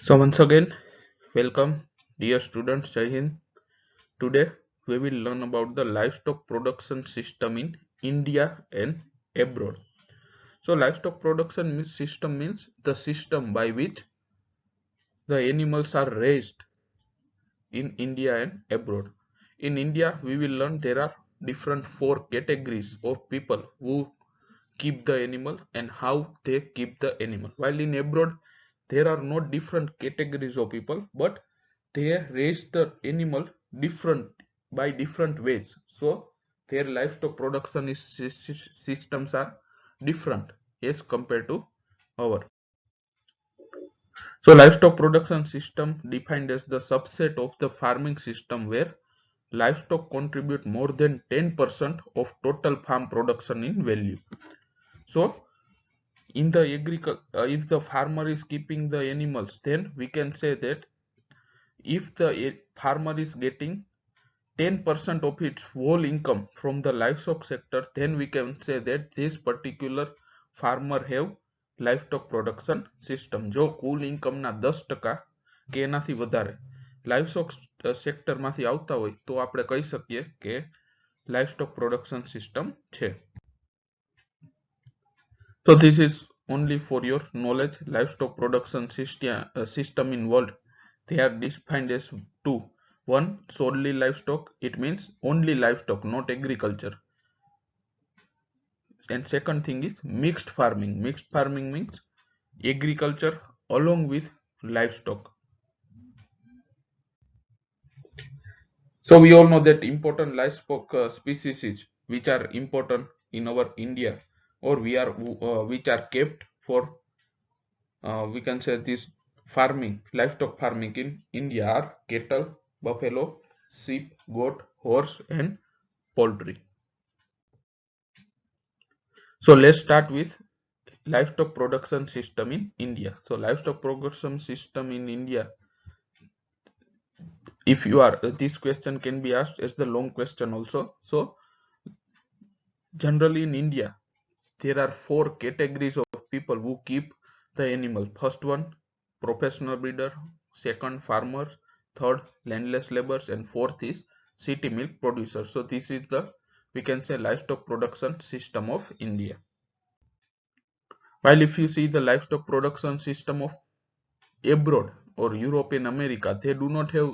So once again, welcome dear students, Jai Hind. Today we will learn about the livestock production system in India and abroad. So livestock production system means the system by which the animals are raised in India and abroad. In India, we will learn there are different four categories of people who keep the animal and how they keep the animal. While in abroad, there are no different categories of people, but they raise the animal different by different ways. So their livestock production systems are different as compared to our. So livestock production system defined as the subset of the farming system where livestock contribute more than 10% of total farm production in value. So in the if the farmer is keeping the animals, then we can say that if the farmer is getting 10% of its whole income from the livestock sector, then we can say that this particular farmer have livestock production system. જો કુલ ઇન્કમના 10% કે એનાથી વધારે livestock સેક્ટરમાંથી આવતા હોય તો આપણે કહી શકીએ કે લાઇવસ્ટોક પ્રોડક્શન સિસ્ટમ છે. So this is only for your knowledge. Livestock production system in world, they are defined as two. One, solely livestock, it means only livestock, not agriculture. And second thing is mixed farming. Mixed farming means agriculture along with livestock. So we all know that important livestock species which are important in our India, or which are kept for we can say this farming, livestock farming in India are cattle, buffalo, sheep, goat, horse and poultry. So let's start with livestock production system in India. So livestock production system in India, if you are this question can be asked as the long question also. So generally in India there are four categories of people who keep the animal. First one, professional breeder. Second, farmer. Third, landless laborers. And fourth is city milk producers. So this is the, we can say, livestock production system of India. While if you see the livestock production system of abroad or European America, they do not have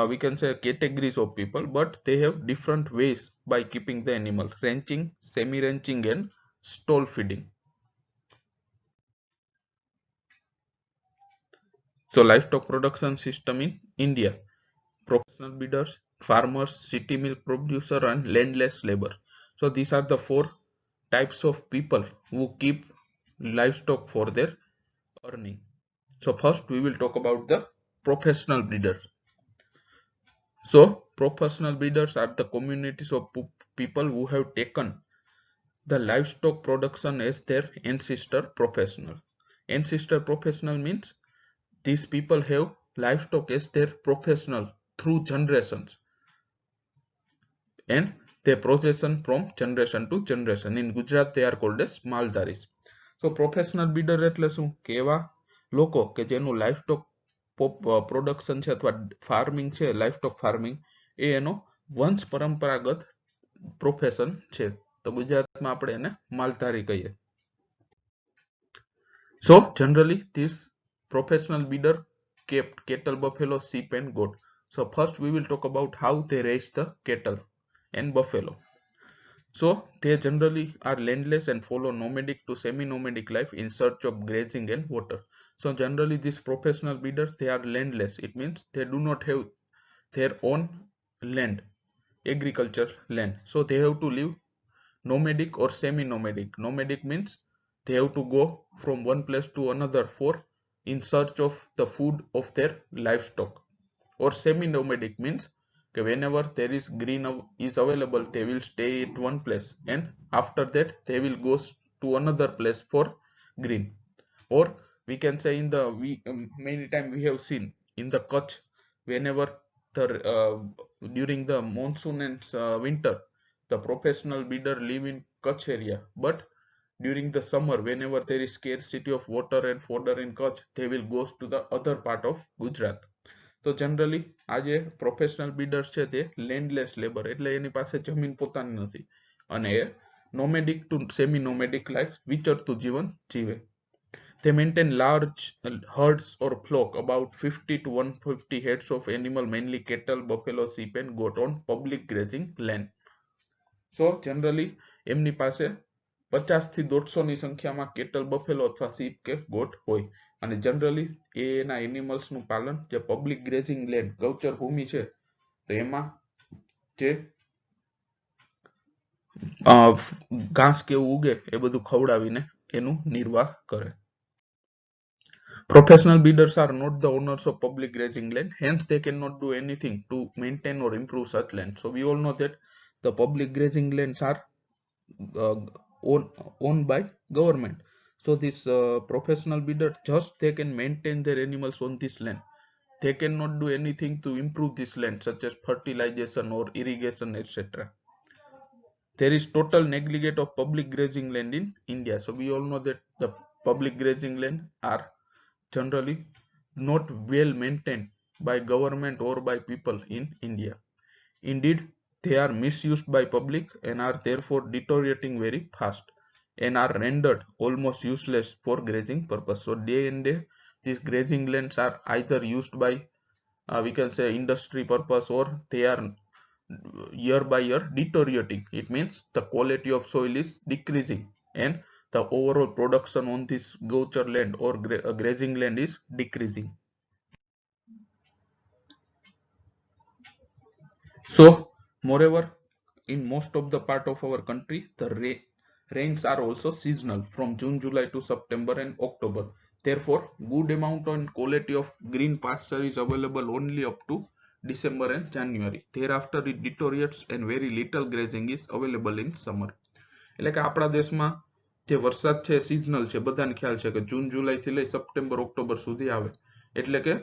we can say categories of people, but they have different ways by keeping the animal: ranching, semi-ranching and stall feeding. So livestock production system in India: professional breeders, farmers, city milk producer and landless labor. So these are the four types of people who keep livestock for their earning. So first we will talk about the professional breeders. So professional breeders are the communities of people who have taken the livestock production as their ancestor professional. Ancestor professional means these people have livestock as their professional through generations, and they procession from generation to generation. In Gujarat they are called as maldaris. So professional breeder એટલે શું કે એવા લોકો કે જેનું livestock production છે અથવા farming છે, લાઇવસ્ટોક ફાર્મિંગ એ એનો વંશ પરંપરાગત પ્રોફેશન છે. તો ગુજરાતમાં આપણે એને માલધારી કહીએ. So generally this professional breeder kept cattle, buffalo, sheep and goat. So first we will talk about how they raise the cattle and buffalo. So they generally are landless and follow nomadic to semi-nomadic life in search of grazing and water. So generally these professional breeders, they are landless. It means they do not have their own land, agriculture land. So they have to live nomadic or semi-nomadic. Nomadic means they have to go from one place to another for in search of the food of their livestock. Or semi-nomadic means whenever there is green is available, they will stay at one place and after that they will go to another place for green. Or we can say in the many time we have seen in the Kutch, whenever the during the monsoon and winter, the professional breeder live in Kutch area, but during the summer, whenever there is scarcity of water and fodder in Kutch, they will go to the other part of Gujarat. તો generally આ જે professional builders છે તે લેન્ડલેસ labour એટલે એની પાસે જમીન પોતાની નથી અને એ nomadic to semi nomadic life વિચરતું જીવન જીવે. They maintain large herds or flock, about 50 to 150 heads of animal, mainly cattle, buffalo, sheep and goat on public grazing land. So generally એમની પાસે 50 થી 150 ની સંખ્યામાં કેટલ બફેલો અથવા સીપ કે ગોટ હોય અને જનરલી એના એનિમલ્સ નું પાલન જે પબ્લિક ગ્રેઝિંગ લેન્ડ ગૌચર ભૂમિ છે તો એમાં જે ઘાસ કેવું ઉગે એ બધું ખવડાવીને એનું નિર્વાહ કરે. Professional breeders are not the owners of public grazing land, hence they cannot do anything to maintain or improve such land. So we all know that the public grazing lands are owned by government. So this professional breeder just they can maintain their animals on this land. They cannot do anything to improve this land, such as fertilization or irrigation, etc. There is total neglect of public grazing land in India. So we all know that the public grazing land are generally not well maintained by government or by people in India. Indeed, they are misused by public and are therefore deteriorating very fast and are rendered almost useless for grazing purpose. So day and day, these grazing lands are either used by we can say industry purpose, or they are year by year deteriorating. It means the quality of soil is decreasing and the overall production on this gaucher land or grazing land is decreasing. So moreover, in most of the part of our country, the rains are also seasonal from June, July to September and October. Therefore, good amount and quality of green pasture is available only up to December and January. Thereafter it deteriorates and very little grazing is available in summer. એટલે કે આપણા દેશમાં જે વરસાદ છે seasonal છે, બધાને ખ્યાલ છે કે જૂન જુલાઈ થી લઈ સપ્ટેમ્બર ઓક્ટોબર સુધી આવે, એટલે કે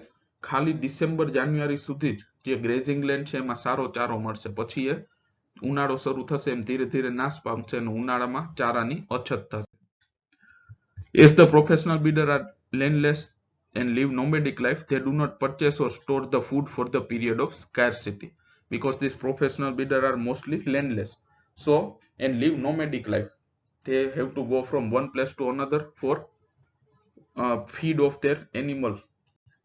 ખાલી ડિસેમ્બર જાન્યુઆરી સુધી જ જે ગ્રેઝિંગ લેન્ડ છે એમાં સારો ચારો મળશે, પછી એ ઉનાળો શરૂ થશે એમ ધીરે ધીરે નાશ પામશે અને ઉનાળામાં ચારાની અછત થશે. As the professional breeder are landless and live nomadic life, they do not purchase or store the food for the period of scarcity, because these professional breeder are mostly landless, so and live nomadic life. They have to go from one place to another for feed of their animal,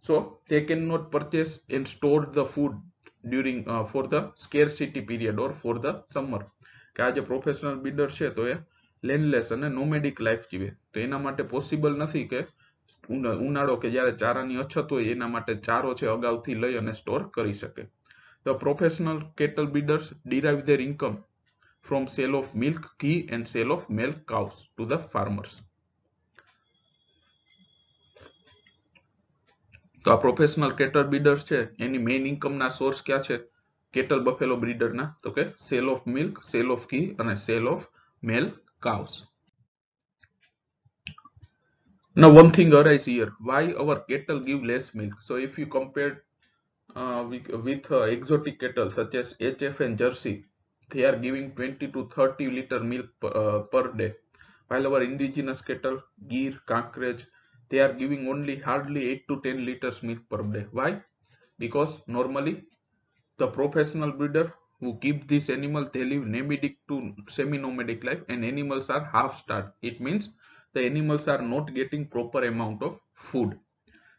so they cannot purchase and store the food during for the scarcity period or for the summer. કે આ જે professional bidder છે તો એ લેન્ડલેસ અને નોમેડિક life જીવે, તો એના માટે પોસિબલ નથી કે ઉનાળો કે જ્યારે ચારાની અછત હોય એના માટે ચારો છે અગાઉથી લઈ અને સ્ટોર કરી શકે. The professional cattle breeders derive their income from sale of milk, ghee and sale of male cows to the farmers. તો આ પ્રોફેશનલ કેટલ બ્રીડર્સ છે એની મેઇન ઇન્કમ ના સોર્સ ક્યાં છે કેટલ બફેલો બ્રીડર ના, તો કે sale of milk, sale of ghee અને sale of male cows. Now one thing arises here, why our cattle give less milk? So if you compare with exotic cattle such as HF and Jersey, they are giving 20 to 30 liter milk per day, while our indigenous cattle, Gir, Kankrej, they are giving only hardly 8 to 10 liters milk per day. Why? Because normally the professional breeder who keep this animal, they live nomadic to semi-nomadic life and animals are half starved. It means the animals are not getting proper amount of food.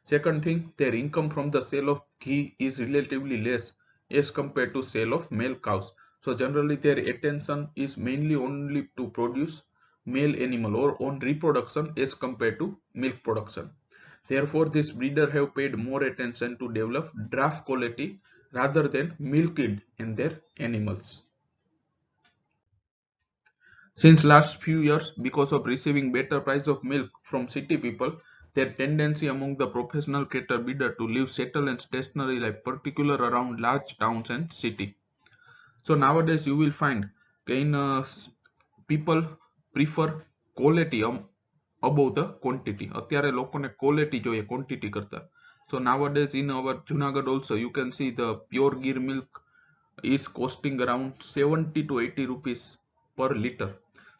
Second thing, their income from the sale of ghee is relatively less as compared to sale of male cows. So generally their attention is mainly only to produce male animal or on reproduction as compared to milk production. Therefore this breeder have paid more attention to develop draft quality rather than milk yield in their animals. Since last few years, because of receiving better price of milk from city people, their tendency among the professional cattle breeder to live settled and stationary life, particular around large towns and city. So nowadays you will find in people prefer quality above the quantity. અત્યારે લોકોને quality જોઈએ quantity કરતા. So nowadays in our Junagadh also you can see the pure Gir milk is costing around 70 to 80 rupees per liter.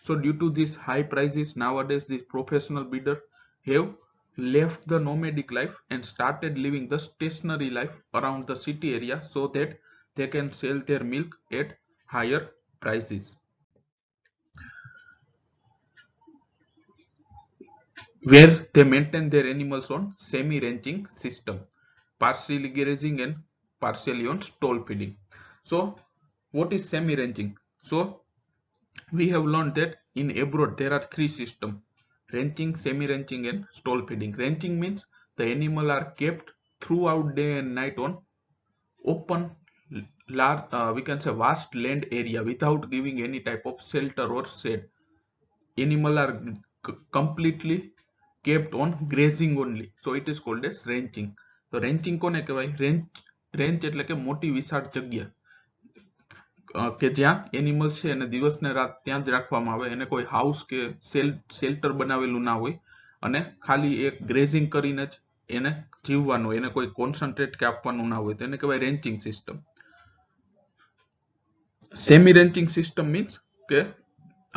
So due to these high prices nowadays, these professional bidder have left the nomadic life and started living the stationary life around the city area so that they can sell their milk at higher prices, where they maintain their animals on semi-ranching system, partially grazing and partially on stall feeding. So what is semi-ranching? So we have learned that in abroad there are three systems: ranching, semi-ranching and stall feeding. Ranching means the animal are kept throughout day and night on open, large, we can say vast land area without giving any type of shelter or shade. Animal are completely kept on grazing only, so it is called as ranching. So ranching કોને કહેવાય? Wrench એટલે કે મોટી વિશાળ જગ્યા કે જ્યાં animals છે અને દિવસ ને રાત ત્યાં જ રાખવામાં આવે, એને કોઈ હાઉસ કે શેલ્ટર બનાવેલું ના હોય અને ખાલી એક ગ્રેઝિંગ કરીને જ એને જીવવાનું હોય, એને કોઈ કોન્સન્ટ્રેટ કે આપવાનું ના હોય, તો એને કહેવાય રેન્ચિંગ system. Semi ranching system means કે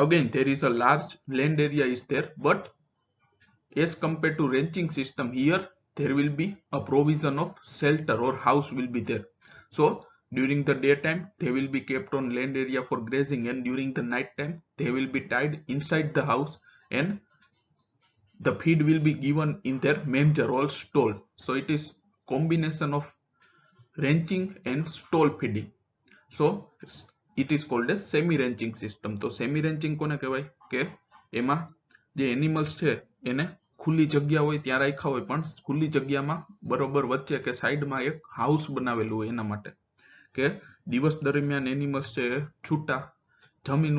again there is a large land area is there, but as compared to ranching system, here there will be a provision of shelter or house will be there. So during the daytime they will be kept on land area for grazing, and during the night time they will be tied inside the house and the feed will be given in their manger or stall. So it is combination of ranching and stall feeding. So it is called as semi ranching system. તો semi ranching કોને કહેવાય? કે એમાં જે animals છે એને ખુલ્લી જગ્યા હોય ત્યાં રાખ્યા હોય, પણ ખુલ્લી જગ્યામાં બરોબર વચ્ચે કે સાઈડમાં એક હાઉસ બનાવેલું હોય એના માટે કે દિવસ દરમિયાન એનિમલ્સ છે છૂટા જમીન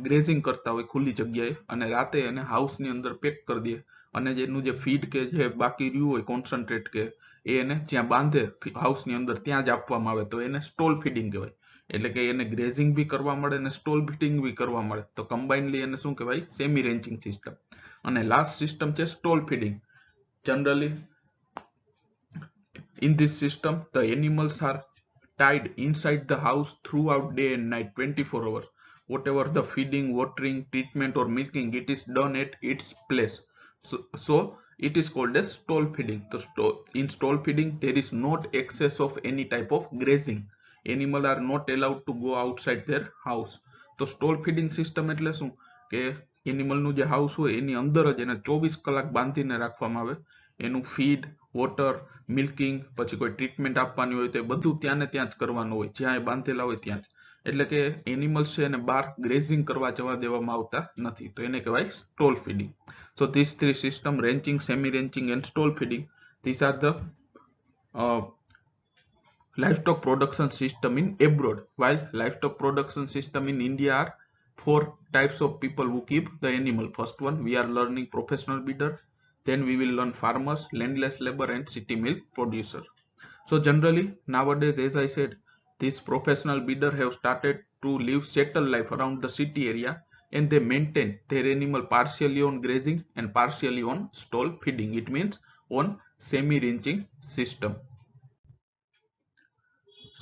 ગ્રેઝિંગ કરતા હોય ખુલ્લી જગ્યાએ, અને રાતે એને હાઉસની અંદર પેક કરી દે અને જેનું જે ફીડ કે જે બાકી રહ્યું હોય કોન્સન્ટ્રેટ કે એ એને જ્યાં બાંધે હાઉસની અંદર ત્યાં જ આપવામાં આવે, તો એને સ્ટોલ ફીડિંગ કહેવાય. એટલે કે એને ગ્રેઝિંગ બી કરવા મળે અને સ્ટોલ ફીડિંગ બી કરવા મળે, તો કમ્બાઇનલી એને શું કહેવાય? Semi ranching system. અને લાસ્ટ સિસ્ટમ છે stall feeding. Generally in this system the animals are tied inside the house throughout day and night 24 hours. Whatever the feeding, watering, treatment or milking, it is done at its place. So it is called as stall feeding. So in stall feeding there is not excess of any type of grazing. Animal are not allowed to go outside their house. તો stall feeding system એટલે શું કે animal નું જે house હોય એની અંદર જ એને 24 કલાક બાંધીને રાખવામાં આવે. એનું ફીડ, વોટર, મિલ્કિંગ, પછી કોઈ ટ્રીટમેન્ટ આપવાની હોય તો બધું ત્યાં ને ત્યાં જ કરવાનું હોય, જ્યાં એ બાંધેલા હોય ત્યાં જ. એટલે કે એનિમલ્સ છે એને બહાર ગ્રેઝિંગ કરવા જવા દેવામાં આવતા નથી, તો એને કહેવાય stall feeding. So these three system, ranching, semi ranching and stall feeding, these are the livestock production system in abroad, while livestock production system in India are four types of people who keep the animal. First one we are learning professional breeder, then we will learn farmers, landless labor and city milk producer. So generally nowadays, as I said, these professional breeder have started to live settled life around the city area, and they maintain their animal partially on grazing and partially on stall feeding. It means on semi ranching system.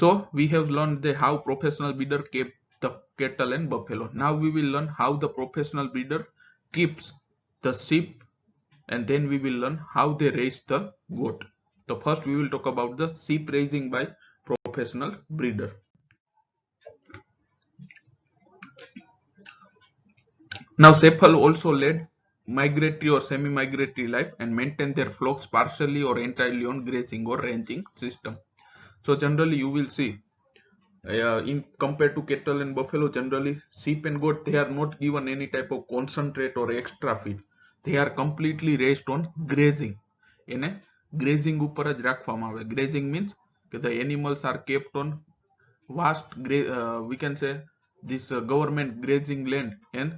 So we have learned how professional breeder keep the cattle and buffalo. Now we will learn how the professional breeder keeps the sheep, and then we will learn how they raise the goat. So first we will talk about the sheep raising by professional breeder. Now shepherd also led migratory or semi-migratory life and maintain their flocks partially or entirely on grazing or ranching system. So generally you will see in compared to cattle and buffalo, generally sheep and goat, they are not given any type of concentrate or extra feed. They are completely raised on grazing. એને grazing ઉપર જ રાખવામાં આવે. Grazing means કે the animals are kept on vast, we can say this government grazing land, and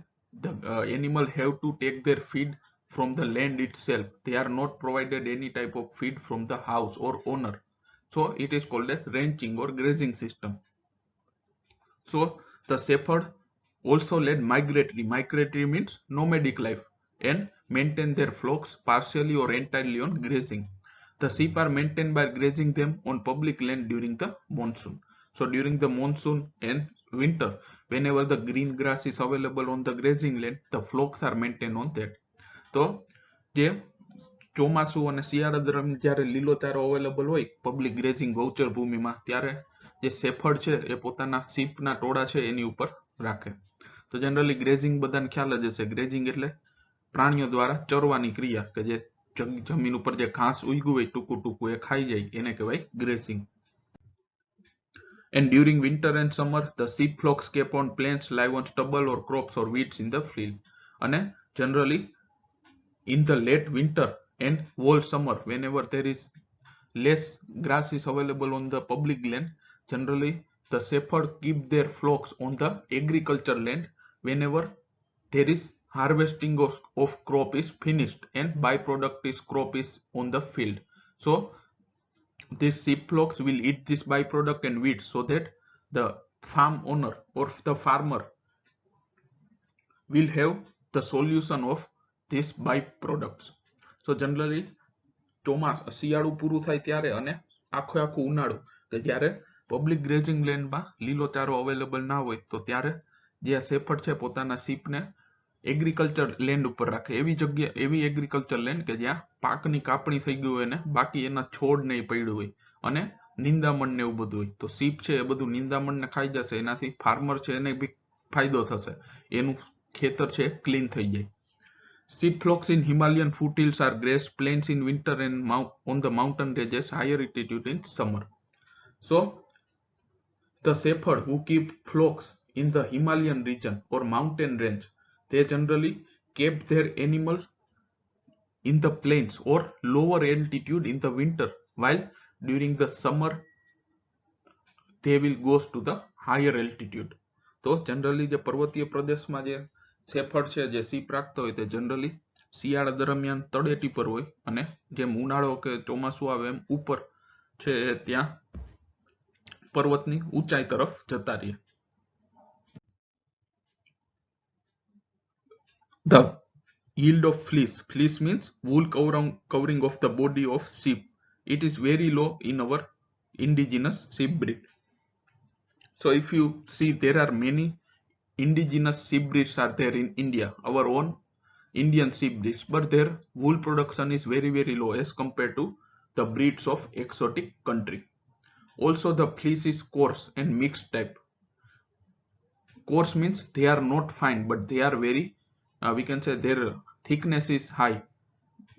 the animal have to take their feed from the land itself. They are not provided any type of feed from the house or owner. So it is called as ranching or grazing system. So the shepherd also led migratory. Migratory means nomadic life and maintain their flocks partially or entirely on grazing. The sheep are maintained by grazing them on public land during the monsoon. So during the monsoon and winter, whenever the green grass is available on the grazing land, the flocks are maintained on that. તો જે ચોમાસુ અને શિયાળા દરમિયાન જ્યારે લીલોચારો available હોય public grazing ગૌચર ભૂમિમાં, ત્યારે જે શેફર્ડ છે એ પોતાના શીપના ટોળા છે એની ઉપર રાખે. તો જનરલી ગ્રેઝિંગ બધાને ખ્યાલ જ હશે. ગ્રેઝિંગ એટલે પ્રાણીઓ દ્વારા ચરવાની ક્રિયા, કે જે જમીન ઉપર જે ઘાસ ઉગ્યું હોય ટૂંકું ટૂંકું એ ખાઈ જાય, એને કહેવાય grazing. And during winter and summer, the sheep flocks keep on plains, live on stubble or crops or weeds in the field. And generally, in the late winter and whole summer, whenever there is less grass is available on the public land, generally the shepherd keep their flocks on the agriculture land whenever there is harvesting of crop is finished and byproduct is crop is on the field. So these sheep flocks will eat this byproduct and weeds, so that the farm owner or the farmer will have the solution of these byproducts. So generally શિયાળું પૂરું થાય ત્યારે અને આખું ઉનાળું, કે જ્યારે public grazing લેન્ડમાં લીલોચારો available ના હોય, તો ત્યારે જે શેફર્ડ છે પોતાના શીપને એગ્રીકલ્ચર લેન્ડ ઉપર રાખે. એવી એગ્રીકલ્ચર લેન્ડ કે જ્યાં પાકની કાપણી થઈ ગઈ હોય ને બાકી એના છોડ ને પડ્યું હોય અને નિંદામણ ને એવું બધું હોય. તો શીપ છે એ બધું નિંદામણ ને ખાઈ જશે, એનાથી ફાર્મર છે એને બી ફાયદો થશે, એનું ખેતર છે ક્લીન થઈ જાય. Sheep flocks in Himalayan foothills are graze plains in winter and on the mountain ranges higher altitude in summer. So the shepherd who keep flocks in the Himalayan region or mountain range, they generally keep their animal in the plains or lower altitude in the winter, while during the summer they will go to the higher altitude. તો generally જે પર્વતીય પ્રદેશમાં જે shepherd છે જે ship રાખતો હોય તે જનરલી શિયાળા દરમિયાન તળેટી પર હોય, અને જેમ ઉનાળો કે ચોમાસું આવે એમ ઉપર છે ત્યાં પર્વતની ઊંચાઈ તરફ જતા રહીએ. The yield of fleece. Fleece means wool covering of the body of sheep. It is very low in our indigenous sheep breed. So if you see, there are many indigenous sheep breeds are there in India, our own Indian sheep breeds, but their wool production is very low as compared to the breeds of exotic country. Also the fleece is coarse and mixed type. Coarse means they are not fine, but they are very we can say their thickness is high.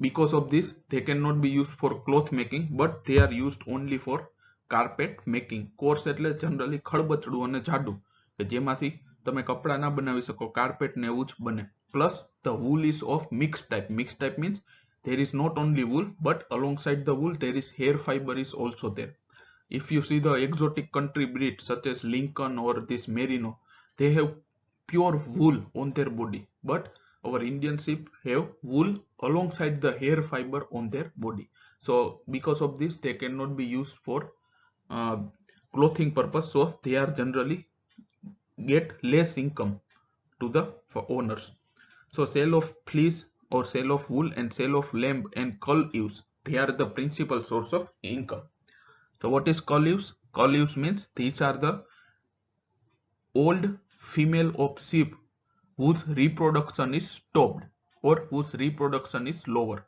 Because of this they cannot be used for cloth making, but they are used only for carpet making. Coarse એટલે generally ખડબચડું અને જાડું, કે જેમાંથી તમે કપડા ના બનાવી શકો, કાર્પેટ ને એવું જ બને. Plus the wool is of mixed type. Mixed type means there is not only wool, but alongside the wool there is hair fiber is also there. If you see the exotic country breeds such as Lincoln or this Merino, they have pure wool on their body, but our Indian sheep have wool alongside the hair fiber on their body. So because of this they cannot be used for clothing purpose, so they are generally get less income to the owners. So sale of fleece or sale of wool and sale of lamb and cull ewes, they are the principal source of income. So what is cull ewes? Cull ewes means these are the old female of sheep whose reproduction is stopped or whose reproduction is lower.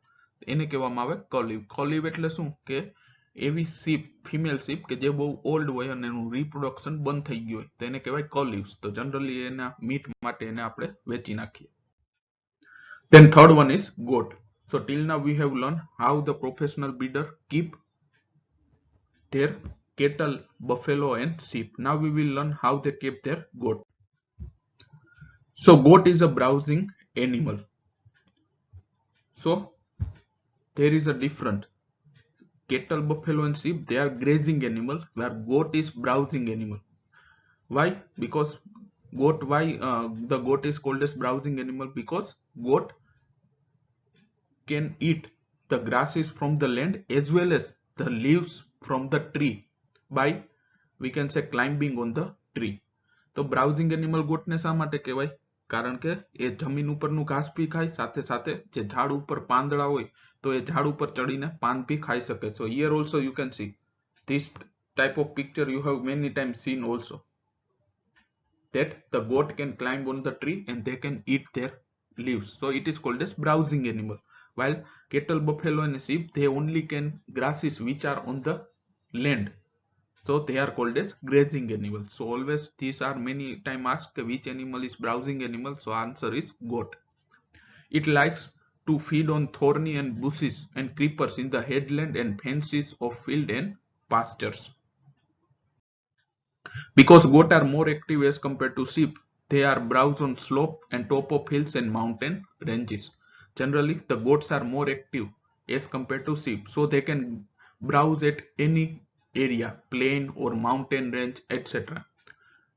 એને કહેવામાં આવે cull ewe. Cull ewe એટલે શું, કે એવી sheep, female sheep કે જે બહુ old હોય અને એનું reproduction બંધ થઈ ગયું હોય, તો એને કહેવાય cull ewes. તો generally એના meat માટે એને આપણે વેચી નાખીએ. Then third one is goat. So till now we have learned how the professional breeder keep their cattle, buffalo and sheep. Now we will learn how they keep their goat. So goat is a browsing animal. So there is a different. Cattle, buffalo and sheep, they are grazing animal, where goat is browsing animal. Why? Because the goat is called as browsing animal? Because goat can eat the grasses from the land as well as the leaves from the tree by, we can say, climbing on the tree. તો browsing animal goat ને શા માટે કહેવાય? કારણ કે એ જમીન ઉપરનું ઘાસ બી ખાય, સાથે સાથે જે ઝાડ ઉપર પાંદડા હોય તો એ ઝાડ ઉપર ચડીને પાન બી ખાઈ શકે. So here also you can see this type of picture you have many times seen also. that the goat can climb on the tree and they can eat their leaves. So it is called as browsing animal. While cattle, buffalo and sheep, they only can grasses which are on the land. So they are called as grazing animals. So always these are many time asked which animal is browsing animal. So answer is goat. It likes to feed on thorny and bushes and creepers in the headland and fences of field and pastures. Because goat are more active as compared to sheep, they are browse on slope and top of hills and mountain ranges. Generally, the goats are more active as compared to sheep, so they can browse at any area, plain or mountain range, etc.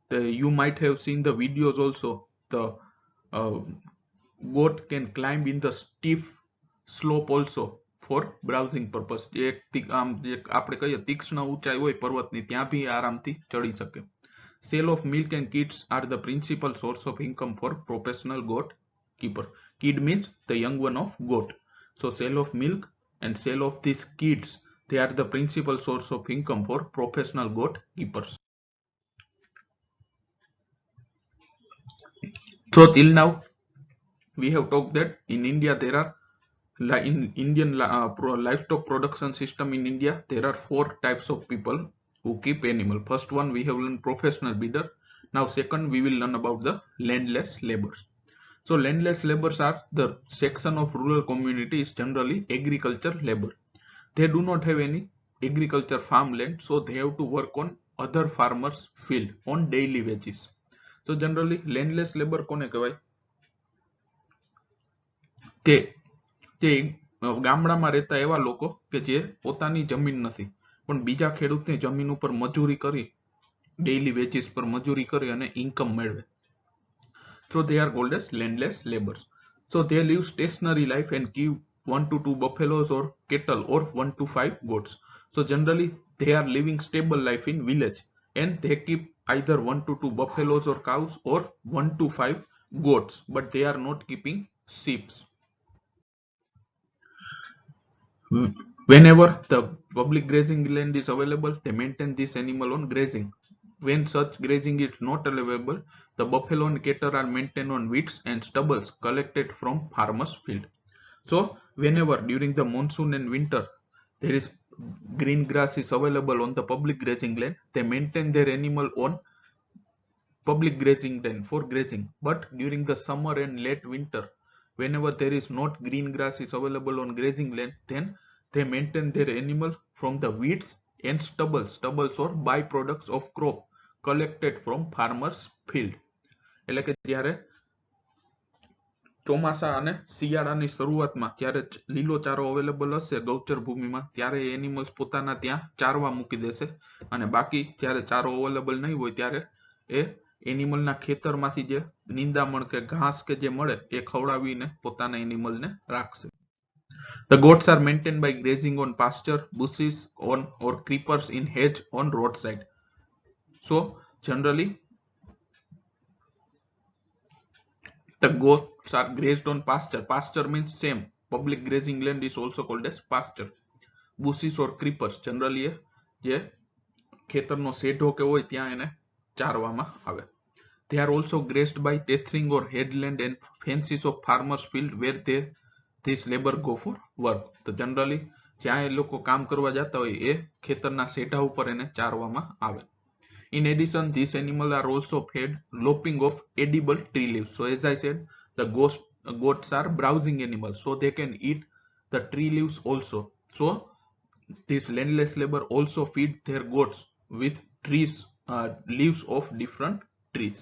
You might have seen the videos also. The uh, goat can climb in the steep slope also for browsing purpose. આપણે કહીએ તીક્ષ્ણ ઊંચાઈ હોય પર્વતની ત્યાં બી આરામથી ચડી શકે. Sale of milk and kids are the principal source of income for professional goat keeper. Kid means the young one of goat. So sale of milk and sale of these kids, they are the principal source of income for professional goat keepers. So till now we have talked that in India there are in Indian livestock production system in India there are 4 types of people who keep animal. First one we have learned professional breeder. Now second we will learn about the landless laborers. So landless laborers are the section of rural community is generally agriculture labor. They do not have any agriculture farmland, so they have to work on other farmers field on daily wages. So generally landless labor કોને કહેવાય કે જે ગામડામાં રહેતા એવા લોકો કે જે પોતાની જમીન નથી પણ બીજા ખેડૂતની જમીન ઉપર મજૂરી કરી ડેઈલી વેજીસ પર મજૂરી કરી અને ઇન્કમ મેળવે. So they are called as landless laborers. So they live stationary life and keep 1 to 2 buffaloes or cattle or 1 to 5 goats. So generally they are living stable life in village and they keep either 1 to 2 buffaloes or cows or 1 to 5 goats, but they are not keeping sheep. Whenever the public grazing land is available, they maintain this animal on grazing. When such grazing is not available, the buffalo and cattle are maintained on weeds and stubbles collected from farmers' field. So whenever during the monsoon and winter there is green grass is available on the public grazing land, they maintain their animal on public grazing land for grazing. But during the summer and late winter, whenever there is not green grass is available on grazing land, then they maintain their animal from the weeds and stubbles or byproducts of crop collected from farmers field. એટલે કે જ્યારે ચોમાસા અને શિયાળાની શરૂઆતમાં જ્યારે લીલો ચારો અવેલેબલ હશે ગૌચર ભૂમિમાં ત્યારે એનિમલ્સ પોતાના ત્યાં ચારવા મૂકી દેશે અને બાકી જ્યારે ચારો અવેલેબલ નહીં હોય ત્યારે એ એનિમલના ખેતરમાંથી જે નિંદામણ કે ઘાસ કે જે મળે એ ખવડાવીને પોતાના એનિમલને રાખશે. The goats are maintained by grazing on pasture, bushes on or creepers in hedge on roadside. So generally the goats are grazed on pasture. Pasture means same. Public grazing land is also called as pasture. Bushes or creepers generally જે ખેતરનો શેઢો કે હોય ત્યાં એને ચારવામાં આવે. They are also grazed by tethering or headland and fences of farmers field where this labor go for work. તો generally જ્યાં એ લોકો કામ કરવા જતા હોય એ ખેતરના શેઢા ઉપર એને ચારવામાં આવે. In addition, these animals are also fed lopping of edible tree leaves. So as I said, the goats are browsing animals, so they can eat the tree leaves also. So this landless labor also feed their goats with leaves of different trees.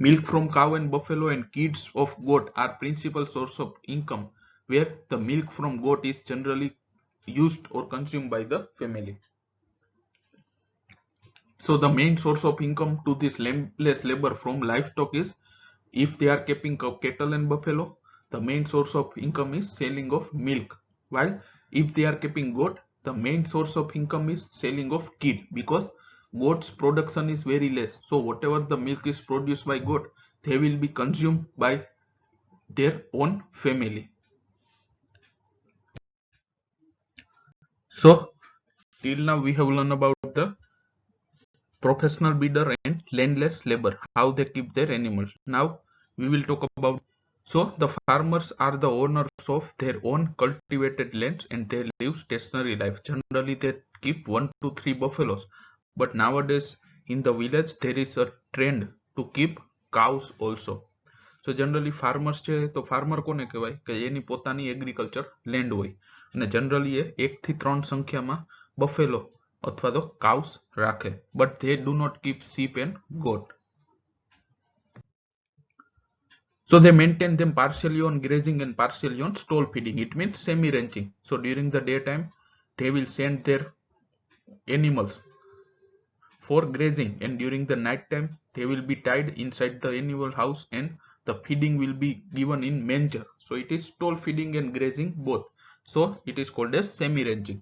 Milk from cow and buffalo and kids of goat are principal source of income, where the milk from goat is generally used or consumed by the family. So the main source of income to this landless labor from livestock is, if they are keeping cattle and buffalo, the main source of income is selling of milk. While if they are keeping goat, the main source of income is selling of kid, because goat's production is very less. So whatever the milk is produced by goat, they will be consumed by their own family. So till now we have learned about the professional breeder and landless labor, how they keep their animals. Now we will talk about. So the farmers are the owners of their own cultivated lands and they live stationary life. Generally they keep 1 to 3 buffaloes, but nowadays in the village there is a trend to keep cows also. So generally farmers છે તો farmer કોને કહેવાય કે એની પોતાની agriculture land હોય અને generally એ 1 થી 3 સંખ્યામાં બફેલો અથવા તો cows રાખે, but they do not keep sheep and goat. So they maintain them partially on grazing and partially on stall feeding. It means semi-ranching. So during the daytime they will send their animals for grazing, and during the night time they will be tied inside the animal house and the feeding will be given in manger. So it is stall feeding and grazing both. So it is called as semi ranching.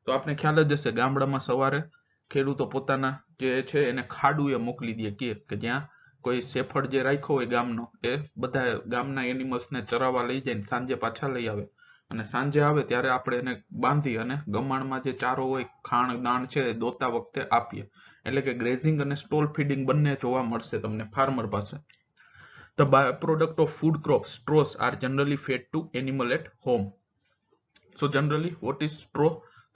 તો આપણે ખ્યાલ જ હશે ગામડામાં સવારે ખેડૂતો પોતાના જે છે એને ખાડુએ મોકલી દે કે જ્યાં કોઈ શેફર્ડ જે રાખ્યો હોય ગામનો એ બધા ગામના એનિમલ્સને ચરાવવા લઈ જાય સાંજે પાછા લઈ આવે અને સાંજે આવે ત્યારે આપણે એને બાંધી અને ગમાણમાં જે ચારો હોય ખાણ દાણ છે દોતા વખતે આપીએ. એટલે કે ગ્રેઝિંગ અને સ્ટોલ ફીડિંગ બંને જોવા મળશે તમને ફાર્મર પાસે. The byproduct of food crops, straws, are generally fed to animal at home. So generally, what is straw?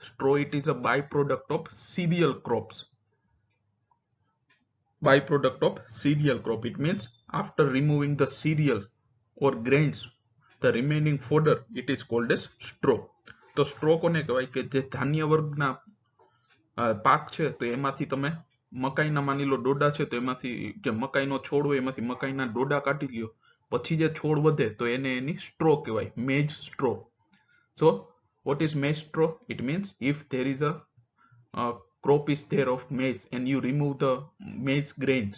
Straw, it is a byproduct of cereal crops. Byproduct of cereal crop. It means after removing the cereal or grains, the remaining fodder, it is called as straw. તો straw કોને કહેવાય કે જે ધાન્ય વર્ગના પાક છે તો એમાંથી તમે મકાઈના માની લો ડોડા છે તો એમાંથી જે મકાઈનો છોડ હોય એમાંથી મકાઈના ડોડા કાઢી લ્યો પછી જે છોડ વધે તો એને એની સ્ટ્રો કહેવાય, મેજ straw. So what is maize straw? It means if there is a crop is there of maize and you remove the maize grains,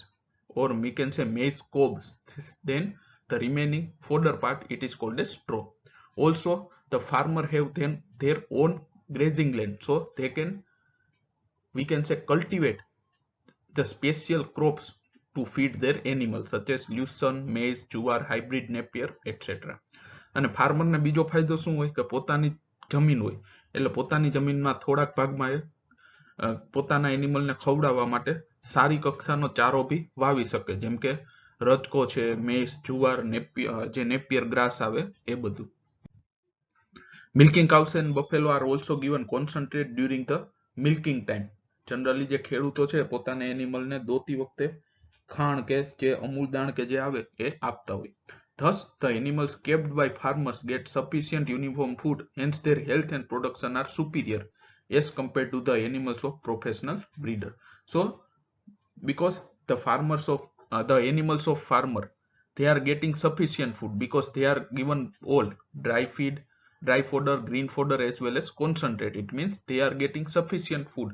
or we can say maize cobs, then the remaining fodder part, it is called as straw. Also the farmer have then their own grazing land, so they can, we can say, cultivate the special crops to feed their animals such as lucerne, maize, jowar, hybrid napier, etc. અને ફાર્મરને બીજો ફાયદો શું હોય કે પોતાની જમીન હોય એટલે પોતાની જમીનમાં થોડાક ભાગમાં એ પોતાના એનિમલને ખવડાવવા માટે સારી કક્ષાનો ચારો બી વાવી શકે, જેમ કે રજકો છે, મેઝ, જુવાર, જે નેપિયર ગ્રાસ આવે એ બધું. Milking cows and buffalo are also given concentrate during the milking time. Generally જે ખેડૂતો છે પોતાના એનિમલને દોતી વખતે ખાણ કે જે અમૂલ દાણ કે જે આવે એ આપતા હોય. Thus the animals kept by farmers get sufficient uniform food, hence their health and production are superior as compared to the animals of professional breeder. So because the farmers of the animals of farmer, they are getting sufficient food because they are given all dry feed, dry fodder, green fodder as well as concentrate. It means they are getting sufficient food.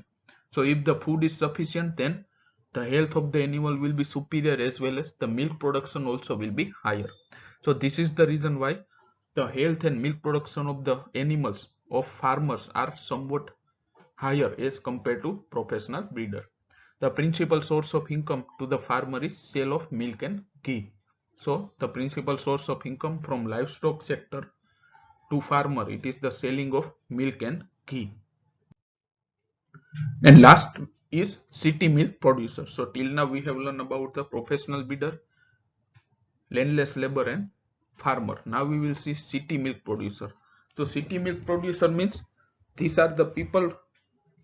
So if the food is sufficient, then the health of the animal will be superior as well as the milk production also will be higher. So this is the reason why the health and milk production of the animals of farmers are somewhat higher as compared to professional breeder. The principal source of income to the farmer is sale of milk and ghee. So the principal source of income from livestock sector to farmer, it is the selling of milk and ghee. And last is city milk producer. So till now we have learned about the professional breeder, landless labor and farmer. Now we will see city milk producer. So city milk producer means these are the people,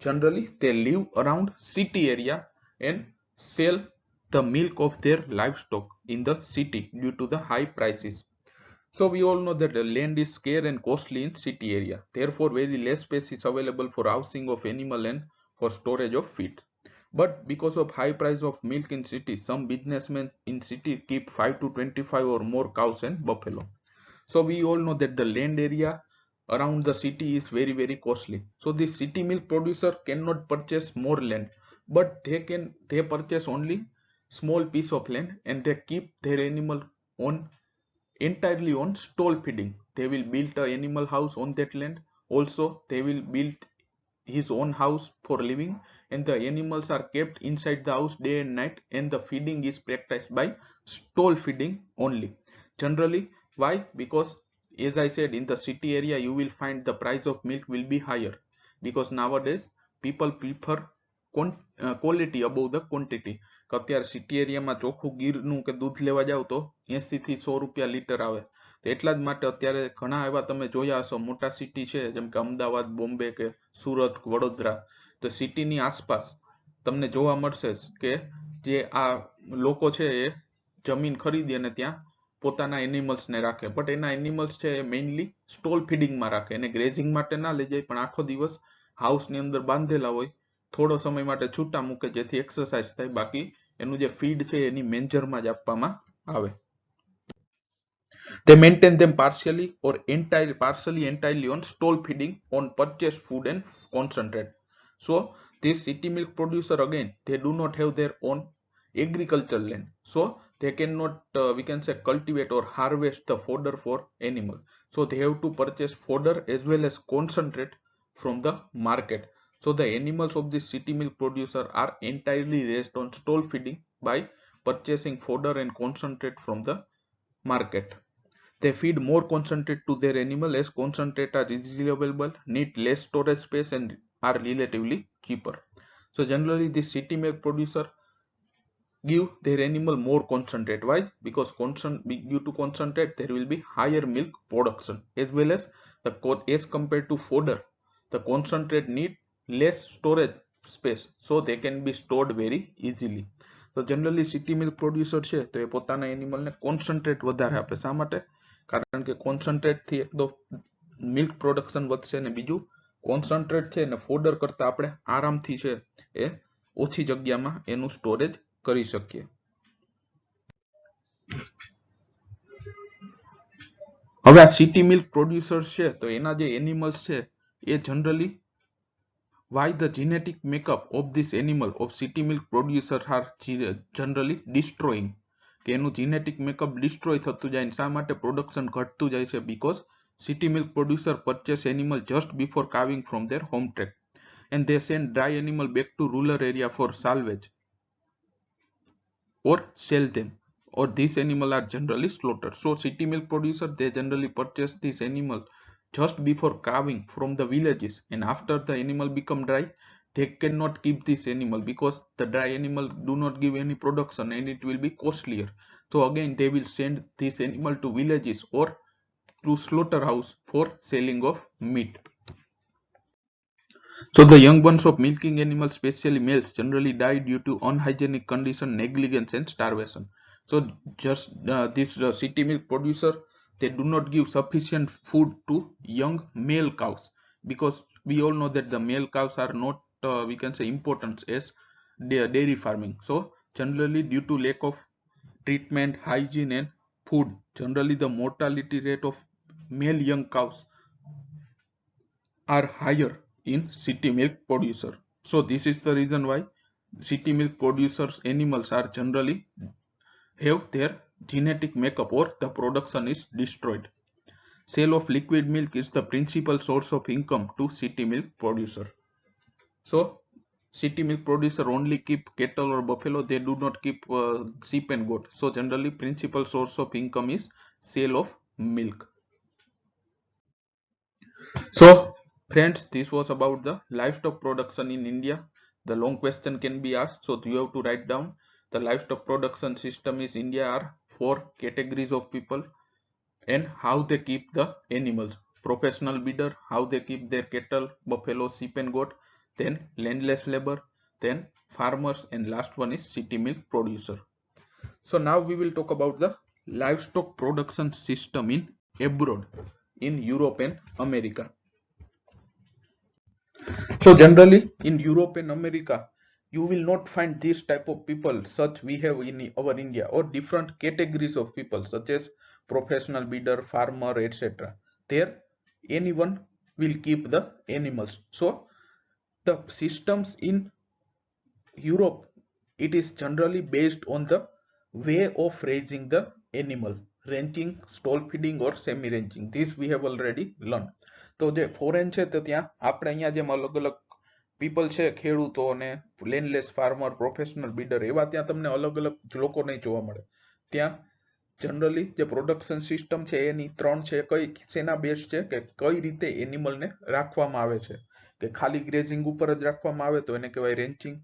generally they live around city area and sell the milk of their livestock in the city due to the high prices. So we all know that the land is scarce and costly in city area, therefore very less space is available for housing of animal and for storage of feed. But because of high price of milk in city, some businessmen in city keep 5 to 25 or more cows and buffalo. So we all know that the land area around the city is very costly. So the city milk producer cannot purchase more land, but they purchase only small piece of land and they keep their animal on entirely on stall feeding. They will build an animal house on that land. Also they will build his own house for living, and the animals are kept inside the house day and night, and the feeding is practiced by stall feeding only. Generally, why? Because as I said, in the city area you will find the price of milk will be higher, because nowadays people prefer quality above the quantity. કે અત્યારે city એરિયામાં ચોખ્ખું ગીરનું કે દૂધ લેવા જાવ તો 80 થી 100 રૂપિયા લીટર આવે. તો એટલા જ માટે અત્યારે ઘણા એવા તમે જોયા હશો મોટા સિટી છે જેમ કે અમદાવાદ, બોમ્બે કે સુરત, વડોદરા, તો સિટીની આસપાસ તમને જોવા મળશે કે જે આ લોકો છે એ જમીન ખરીદી અને ત્યાં પોતાના એનિમલ્સને રાખે. બટ એના એનિમલ્સ છે એ મેઇનલી સ્ટોલ ફીડિંગમાં રાખે, એને ગ્રેઝિંગ માટે ના લઈ જાય પણ આખો દિવસ હાઉસની અંદર બાંધેલા હોય, થોડો સમય માટે છૂટા મૂકે જેથી એક્સરસાઇઝ થાય. બાકી એનું જે ફીડ છે એની મેન્જરમાં જ આપવામાં આવે. They maintain them partially entirely on stall feeding on purchased food and concentrate. So this city milk producer again, they do not have their own agricultural land, so they cannot we can say cultivate or harvest the fodder for animal. So they have to purchase fodder as well as concentrate from the market. So the animals of this city milk producer are entirely raised on stall feeding by purchasing fodder and concentrate from the market. They feed more concentrate to their animal as concentrate are easily available, need less storage space and are relatively cheaper. So generally this city milk producer give their animal more concentrate. Why? Because due to concentrate there will be higher milk production, as well as as compared to fodder, the concentrate need less storage space, so they can be stored very easily. So generally city milk producer છે તો એ પોતાના એનિમલને concentrate વધારે આપે. શા માટે? કારણ કે concentrate થી એક તો મિલ્ક પ્રોડક્શન વધશે અને બીજું કોન્સન્ટ્રેટ છે ને ફોડર કરતા આપણે આરામથી છે એ ઓછી જગ્યામાં એનું સ્ટોરેજ કરી શકીએ. હવે આ સિટી મિલ્ક પ્રોડ્યુસર્સ છે તો એના જે એનિમલ્સ છે એ generally why the genetic makeup of this animal of city milk producer are generally destroying, કે એનું genetic makeup destroy થતું જાય ને શા માટે પ્રોડક્શન ઘટતું જાય છે? because city milk producer purchase animal just before calving from their home track and they send dry animal back to rural area for salvage or sell them, or these animal are generally slaughtered. So city milk producer, they generally purchase this animal just before calving from the villages, and after the animal become dry they cannot keep this animal because the dry animal do not give any production and it will be costlier. So again they will send this animal to villages or to slaughterhouse for selling of meat. So the young ones of milking animals, especially males, generally die due to unhygienic condition, negligence and starvation. So just this city milk producer, they do not give sufficient food to young male cows, because we all know that the male cows are not we can say important as dairy farming. So generally due to lack of treatment, hygiene and food, generally the mortality rate of male young cows are higher in city milk producer. So this is the reason why city milk producers animals are generally have their genetic makeup or the production is destroyed. Sale of liquid milk is the principal source of income to city milk producer. So city milk producer only keep cattle or buffalo, they do not keep sheep and goat. So generally principal source of income is sale of milk. So friends, this was about the livestock production in India. The long question can be asked, so you have to write down. The livestock production system is India are 4 categories of people and how they keep the animals. Professional breeder, how they keep their cattle, buffalo, sheep and goat. Then landless labor, then farmers, and last one is city milk producer. So now we will talk about the livestock production system in abroad, in Europe and America. So generally in Europe and America, you will not find this type of people such we have in our India, or different categories of people such as professional breeder, farmer, etc. There anyone will keep the animals. So the systems in Europe, it is generally based on the way of raising the animal, ranching, stall feeding or semi ranching. This we have already learned. તો જે foreign છે તો ત્યાં આપણે અહીંયા જેમ અલગ અલગ પીપલ છે, ખેડૂતો અને લેન્ડલેસ ફાર્મર, પ્રોફેશનલ બીડર, એવા ત્યાં તમને અલગ અલગ લોકો નહીં જોવા મળે. ત્યાં જનરલી જે પ્રોડક્શન સિસ્ટમ છે એની 3 છે. કઈ શેના બેઝ છે કે કઈ રીતે એનિમલને રાખવામાં આવે છે, કે ખાલી ગ્રેઝિંગ ઉપર જ રાખવામાં આવે તો એને કહેવાય રેન્ચિંગ,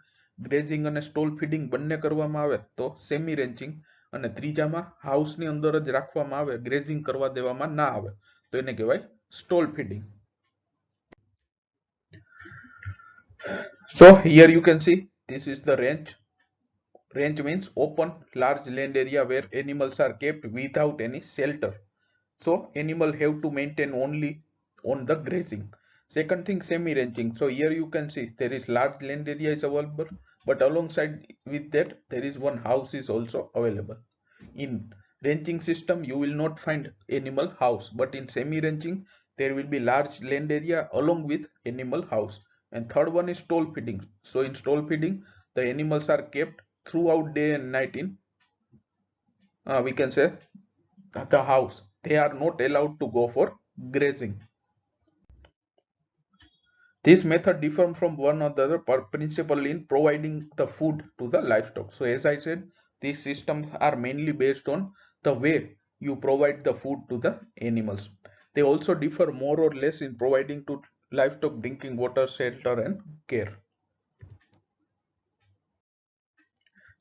ગ્રેઝિંગ અને સ્ટોલ ફીડિંગ બંને કરવામાં આવે તો સેમી રેન્ચિંગ, અને ત્રીજામાં હાઉસની અંદર જ રાખવામાં આવે, ગ્રેઝિંગ કરવા દેવામાં ના આવે તો એને કહેવાય stall feeding. So here you can see this is the range. Range means open large land area where animals are kept without any shelter. So animal have to maintain only on the grazing. Second thing, semi ranching. So here you can see there is large land area is available, but alongside with that there is one house is also available. In ranching system you will not find animal house, but in semi ranching there will be large land area along with animal house. And third one is stall feeding. So in stall feeding the animals are kept throughout day and night in we can say the house. They are not allowed to go for grazing. This method differs from one another principally in providing the food to the livestock. So as I said, these systems are mainly based on the way you provide the food to the animals. They also differ more or less in providing to livestock drinking water, shelter and care.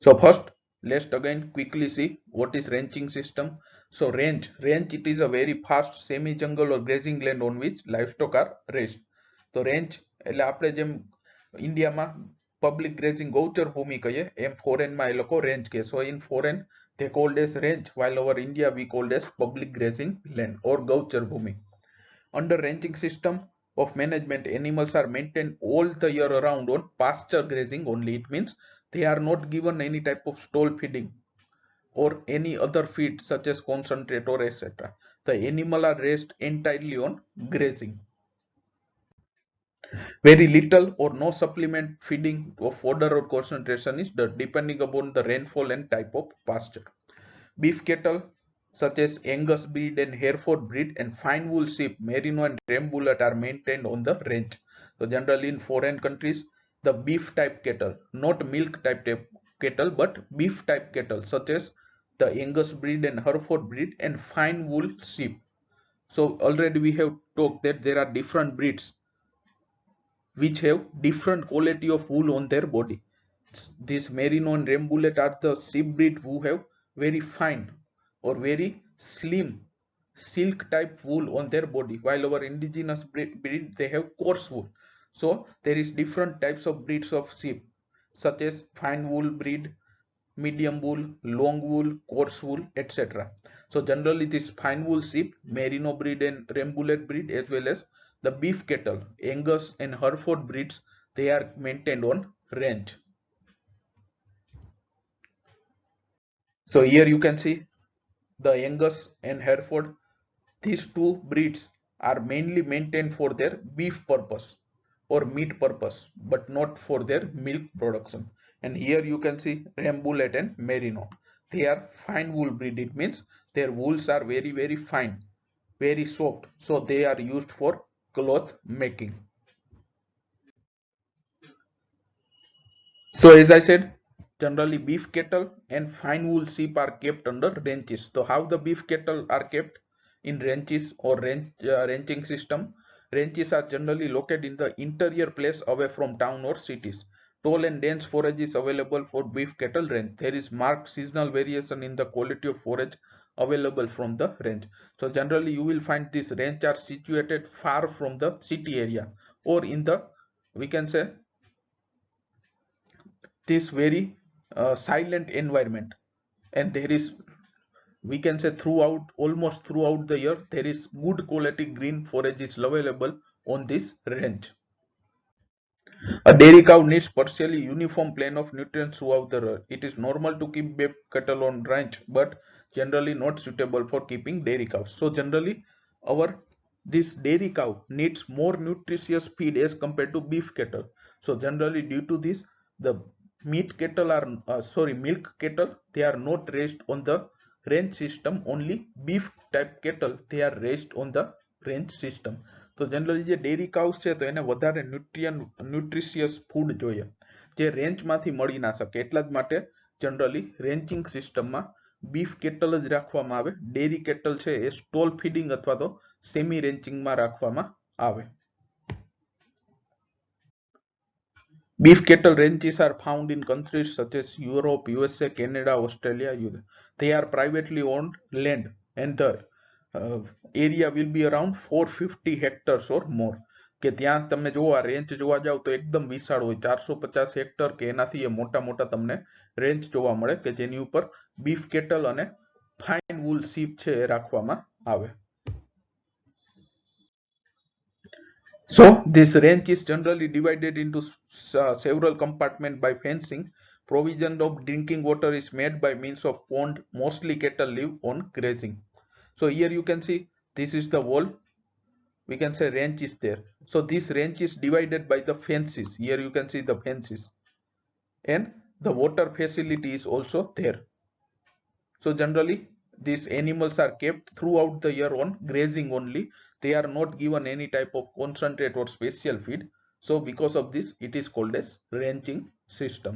So first, let's again quickly see what is ranching system. So range it is a very fast semi jungle or grazing land on which livestock are raised. So range એટલે આપણે જેમ ઇન્ડિયામાં public grazing ગૌચર ભૂમિ કહીએ એમ ફોરેનમાં એ લોકો range કહે. So in foreign they called as range, while over India we called as public grazing land or gauchar bhumi. Under ranching system of management, animals are maintained all the year around on pasture grazing only. It means they are not given any type of stall feeding or any other feed such as concentrate or etc. The animal are raised entirely on grazing. Very little or no supplement feeding of fodder or concentration is done depending upon the rainfall and type of pasture. Beef cattle such as Angus breed and Hereford breed and fine wool sheep, Merino and Rambulet are maintained on the range. So generally in foreign countries, the beef type cattle, not milk type cattle, but beef type cattle such as the Angus breed and Hereford breed and fine wool sheep. So already we have talked that there are different breeds which have different quality of wool on their body. These Merino and Rambulet are the sheep breed who have very fine or very slim silk type wool on their body, while our indigenous breed they have coarse wool. So there is different types of breeds of sheep such as fine wool breed, medium wool, long wool, coarse wool, etc. So generally this fine wool sheep, Merino breed and Rambulet breed, as well as the beef cattle, Angus and Hereford breeds, they are maintained on range. So here you can see the Angus and Hereford. These two breeds are mainly maintained for their beef purpose or meat purpose, but not for their milk production. And here you can see Rambulet and Merino. They are fine wool breed. It means their wools are very fine, very soft. So they are used for cloth making. So as I said, generally beef cattle and fine wool sheep are kept under ranches. So how the beef cattle are kept in ranches or ranching system? Ranches are generally located in the interior place away from town or cities. Tall and dense forage is available for beef cattle range. There is marked seasonal variation in the quality of forage available from the range. So generally you will find these range are situated far from the city area or in the, we can say, this very silent environment, and there is, we can say, throughout, almost throughout the year there is good quality green forage is available on this range. A dairy cow needs partially uniform plane of nutrients throughout the year. It is normal to keep beef cattle on ranch, but generally not suitable for keeping dairy cows. So generally our this dairy cow needs more nutritious feed as compared to beef cattle. So generally due to this, the meat cattle are milk cattle, they are not raised on the range system. Only beef type cattle they are raised on the range system. તો generally જે dairy cows છે તો એને વધારે nutritious food જોઈએ જે રેન્ચમાંથી મળી ના શકે, એટલા જ માટે જનરલી રેન્ચિંગ સિસ્ટમમાં બીફ કેટલ જ રાખવામાં આવે. ડેરી કેટલ છે એ સ્ટોલ ફીડિંગ અથવા તો સેમી રેન્ચિંગમાં રાખવામાં આવે. Beef cattle ranches are found in countries such as Europe, USA, Canada, Australia. They are privately owned land and the area will be around 450 hectares or more. કે ત્યાં તમે જો આ રેન્જ જોવા જાવ તો એકદમ વિશાળ હોય 450 હેક્ટર કે એનાથી એ મોટા મોટા તમને રેન્જ જોવા મળે કે જેની ઉપર બીફ કેટલ અને ફાઇન વૂલ શીપ છે એ રાખવામાં આવે. So this range is generally divided into several compartments by fencing. Provision of drinking water is made by means of pond. Mostly cattle live on grazing. So here you can see this is the wall. We can say range is there. So this range is divided by the fences. Here you can see the fences. And the water facility is also there. So generally these animals are kept throughout the year on grazing only. They are not given any type of concentrate or special feed. So because of this it is called as ranching system.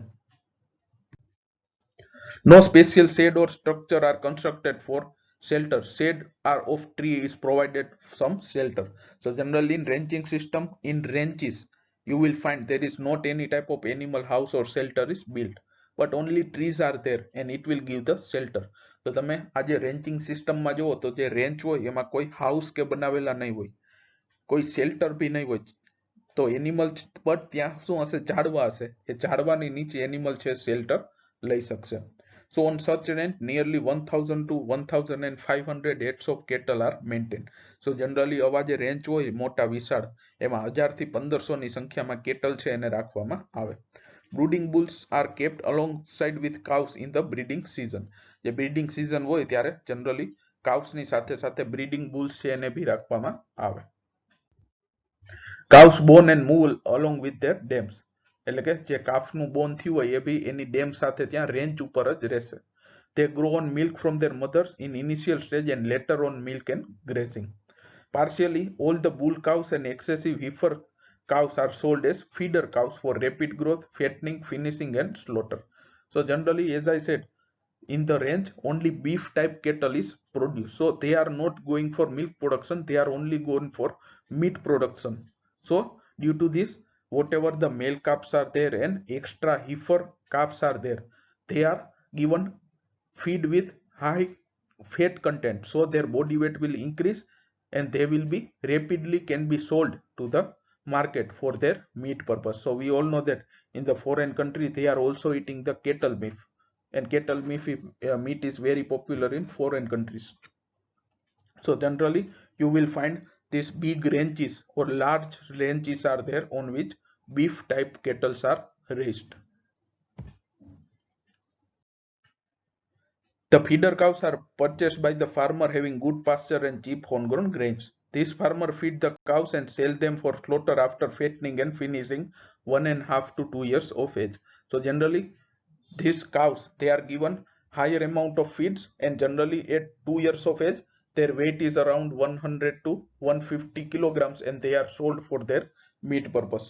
No special shed or structure are constructed for shelter. Shade are of tree is provided some shelter. So generally in ranching system, in ranches, you will find there is not any type of animal house or shelter is built, but only trees are there and it will give the shelter. તો તમે આજે રેન્ચિંગ સિસ્ટમમાં જુઓ તો જે wrench હોય એમાં કોઈ હાઉસ કે બનાવેલા નહીં હોય, કોઈ શેલ્ટર બી નહીં હોય. તો એનિમલ પર ત્યાં શું હશે? ઝાડવા હશે. એ ઝાડવાની નીચે એનિમલ છે શેલ્ટર લઈ શકશે. So on such range, nearly 1000 to 1500 heads of cattle are maintained. So generally આવા જે રેન્ચ હોય મોટા વિશાળ એમાં 1000 થી 1500 ની સંખ્યામાં કેટલ છે એને રાખવામાં આવે. Brooding bulls are kept alongside with cows in the breeding season. જે breeding season હોય ત્યારે generally cows ની સાથે સાથે breeding bulls છે એને ભી રાખવામાં આવે. Cows born and move along with their dams. એટલે કે જે કાફનું બોર્ન થયું હોય એ બી એની ડેમ સાથે ત્યાં રેન્ચ ઉપર જ રહેશે. They grow on milk from their mothers in initial stage and later on milk and grazing. Partially, all the bull cows and excessive heifer cows are sold as feeder cows for rapid growth, fattening, finishing and slaughter. So generally, as I said, in the range only beef type cattle is produced. So they are not going for milk production, they are only going for meat production. So due to this, whatever the male calves are there and extra heifer calves are there, they are given feed with high fat content, so their body weight will increase and they will be rapidly can be sold to the market for their meat purpose. So we all know that in the foreign country they are also eating the cattle meat, and cattle meat is very popular in foreign countries. So generally you will find these big ranches or large ranches are there on which beef type cattle are raised. The feeder cows are purchased by the farmer having good pasture and cheap homegrown grains. This farmer feed the cows and sell them for slaughter after fattening and finishing 1.5 to 2 years of age. So generally these cows, they are given higher amount of feeds and generally at 2 years of age their weight is around 100 to 150 kilograms and they are sold for their meat purpose.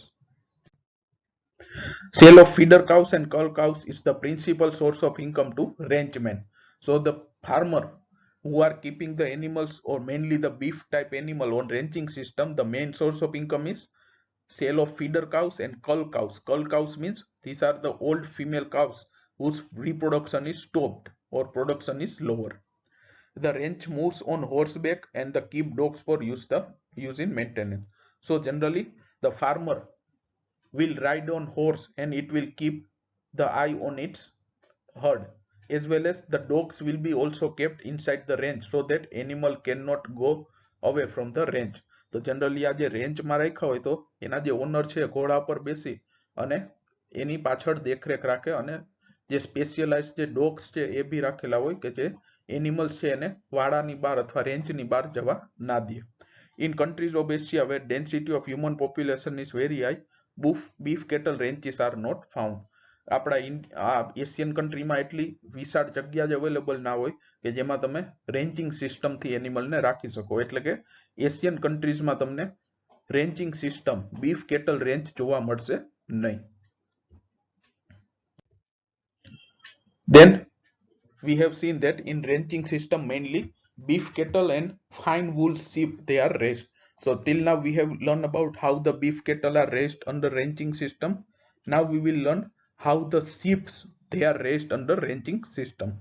Sale of feeder cows and cull cows is the principal source of income to ranchmen. So the farmer who are keeping the animals or mainly the beef type animal on ranching system, the main source of income is sale of feeder cows and cull cows. Cull cows means these are the old female cows whose reproduction is stopped or production is lower. The ranch moves on horseback and the keep dogs for use in maintenance. So generally the farmer will ride on horse and it will keep the eye on its herd, as well as the dogs will be also kept inside the range so that animal cannot go away from the range. તો generally આ જે રેન્જમાં રાખ્યા હોય તો એના જે honour છે ઘોડા પર બેસી અને એની પાછળ દેખરેખ રાખે અને જે સ્પેશિયલાઇઝ જે ડોગ્સ છે એ બી રાખેલા હોય કે જે એનિમલ્સ છે એને વાડાની બહાર અથવા રેન્જની બહાર જવા ના દે. In countries of Asia where density of human population is very high, beef cattle ranches are not found. આપણા એશિયન કન્ટ્રીમાં એટલી વિશાળ જગ્યા જ અવેલેબલ ના હોય કે જેમાં તમે રેન્ચિંગ સિસ્ટમથી એનિમલને રાખી શકો. એટલે કે એશિયન કન્ટ્રીઝમાં તમને રેન્ચિંગ સિસ્ટમ બીફ કેટલ રેન્ચ જોવા મળશે નહીં. Then we have seen that in ranching system mainly beef cattle and fine wool sheep they are raised. So till now we have learned about how the beef cattle are raised under ranching system. Now we will learn how the sheeps they are raised under ranching system.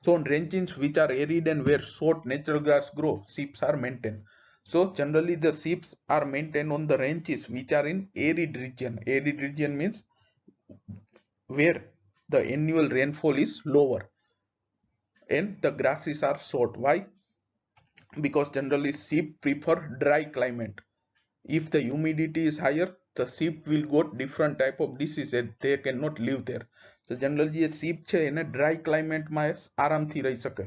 So on ranchings which are arid and where short natural grass grow, sheep are maintained. So generally the sheep are maintained on the ranches which are in arid region. Arid region means where the annual rainfall is lower and the grasses are short. Why? Because generally sheep prefer dry climate. If the humidity is higher, the sheep will got different type of diseases. They cannot live there. So generally જે sheep છે એને dry climate માં આરામથી રહી શકે.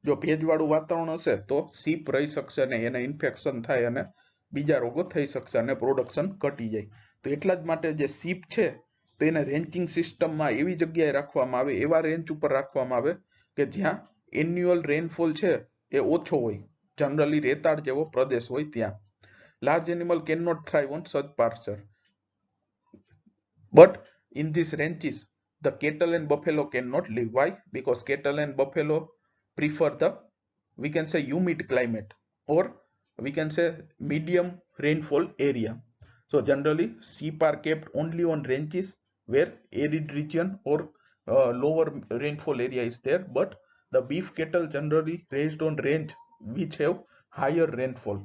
જો ભેજવાળું વાતાવરણ હશે તો sheep રહી શકશે ને એને ઇન્ફેક્શન થાય અને બીજા રોગો થઈ શકશે અને પ્રોડક્શન ઘટી જાય. તો એટલા જ માટે જે sheep છે તો એને રેન્ચિંગ સિસ્ટમમાં એવી જગ્યાએ રાખવામાં આવે, એવા રેન્ચ ઉપર રાખવામાં આવે કે જ્યાં એન્યુઅલ રેનફોલ છે એ ઓછો હોય, જનરલી રેતાળ જેવો પ્રદેશ હોય ત્યાં. Large animal cannot thrive on such pasture. But in these ranches, the cattle and buffalo cannot live. Why? Because cattle and buffalo prefer the, we can say, humid climate, or we can say medium rainfall area. So generally, sheep are kept only on ranches where arid region or lower rainfall area is there. But the beef cattle generally raised on range which have higher rainfall.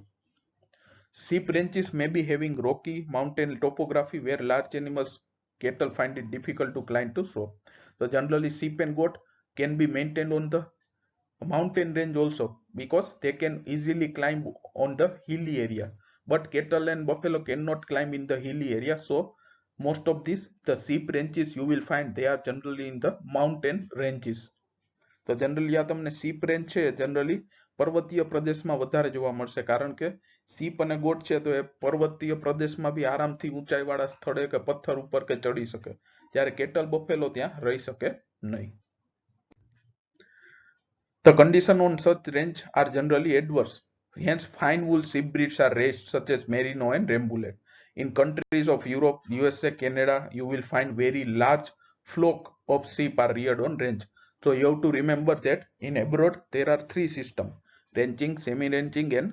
Sheep ranches may be having rocky mountain topography where large animals, cattle find it difficult to climb to shore. So generally sheep and goat can be maintained on the mountain range also because they can easily climb on the hilly area. But cattle and buffalo cannot climb in the hilly area. So most of these, the sheep ranches you will find they are generally in the mountain ranges. તો generally આ તમને સીપ range છે generally પર્વતીય પ્રદેશમાં વધારે જોવા મળશે કારણ કે સીપ અને ગોટ છે તો એ પર્વતીય પ્રદેશમાં બી આરામથી ઊંચાઈવાળા સ્થળે કે પથ્થર ઉપર કે ચડી શકે, જ્યારે કેટલ બફેલો ત્યાં રહી શકે નહીં. The condition on such range are generally adverse. Hence, fine wool sheep breeds are raised, such as Merino and Rambouillet. In countries of Europe, USA, Canada, you will find very large flock of sheep are reared on range. So you have to remember that in abroad there are three systems: ranching, semi-ranching, and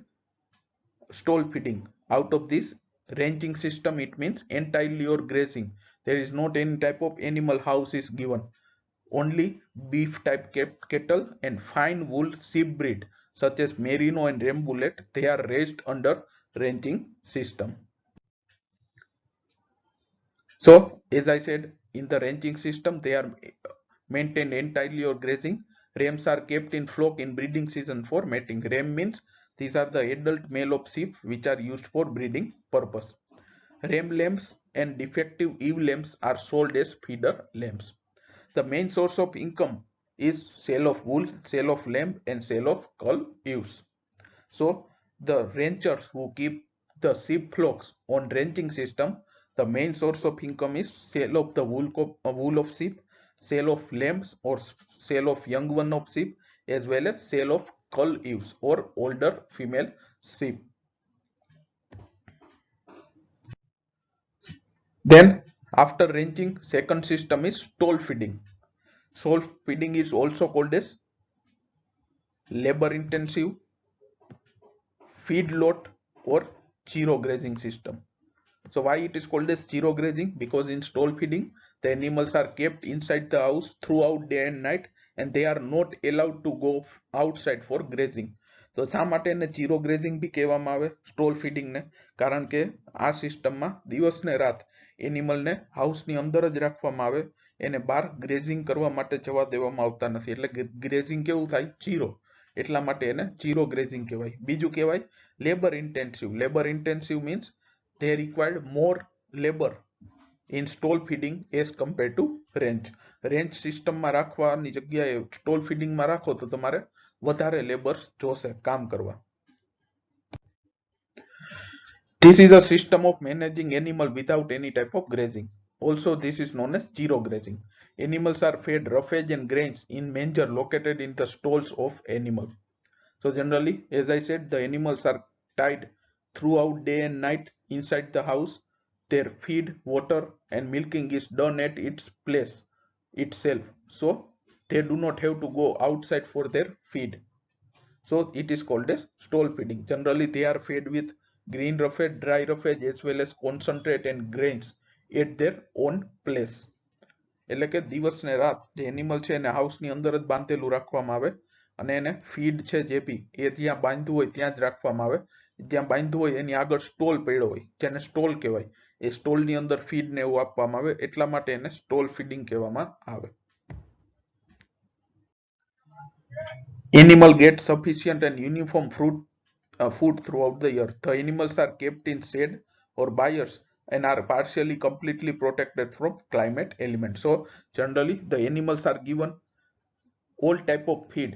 stall feeding. Out of this ranching system, it means entirely or grazing. There is not any type of animal house is given. Only beef type cattle and fine wool sheep breed such as Merino and Rambouillet, they are raised under ranching system. So as I said, in the ranching system they are maintained entirely or grazing. Rams are kept in flock in breeding season for mating. Ram means these are the adult male of sheep which are used for breeding purpose. Ram lambs and defective ewe lambs are sold as feeder lambs. The main source of income is sale of wool, sale of lamb, and sale of cull ewes. So the ranchers who keep the sheep flocks on ranching system, the main source of income is sale of the wool of sheep, sale of lambs or sale of young one of sheep, as well as sale of cull ewes or older female sheep. Then after ranching, second system is stall feeding. Stall feeding is also called as labor intensive, feedlot, or zero grazing system. So why it is called as zero grazing? Because in stall feeding the animals are kept inside the house throughout day and night and they are not allowed to go outside for grazing. તો શા માટે એને zero grazing બી કહેવામાં આવે stall feeding ને? કારણ કે આ સિસ્ટમમાં દિવસ ને રાત એનિમલ ને હાઉસ ની અંદર જ રાખવામાં આવે, એને બહાર ગ્રેઝિંગ કરવા માટે જવા દેવામાં આવતા નથી, એટલે ગ્રેઝિંગ કેવું થાય? જીરો. એટલા માટે એને જીરો ગ્રેઝિંગ કહેવાય. બીજું કહેવાય labour intensive. Labour intensive means they required more labor in stall feeding as compared to range. Range system માં રાખવાની જગ્યાએ stall feeding માં રાખો તો તમારે વધારે લેબર્સ જોશે કામ કરવા. This is a system of managing animal without any type of grazing. Also, this is known as zero grazing. Animals are fed roughage and grains in manger located in the stalls of animal. So generally, as I said, the animals are tied throughout day and night inside the house. Their feed, water, and milking is done at its place itself. So they do not have to go outside for their feed. So it is called as stall feeding. Generally, they are fed with green roughage, dry roughage, as well as concentrate and grains at their own place. એટલે કે દિવસ ને રાત જે animal છે એને હાઉસની અંદર જ બાંધેલું રાખવામાં આવે અને એને ફીડ છે જે બી એ જ્યાં બાંધવું હોય ત્યાં જ રાખવામાં આવે. જ્યાં બાંધવું હોય એની આગળ સ્ટોલ પડ્યો હોય જેને સ્ટોલ કહેવાય, એ સ્ટોલની અંદર ફીડ ને એવું આપવામાં આવે, એટલા માટે એને સ્ટોલ ફીડિંગ કહેવામાં આવે. Animal get sufficient and uniform food throughout the year. The animals are kept in shade or byres and are partially completely protected from climate elements. So generally the animals are given all type of feed,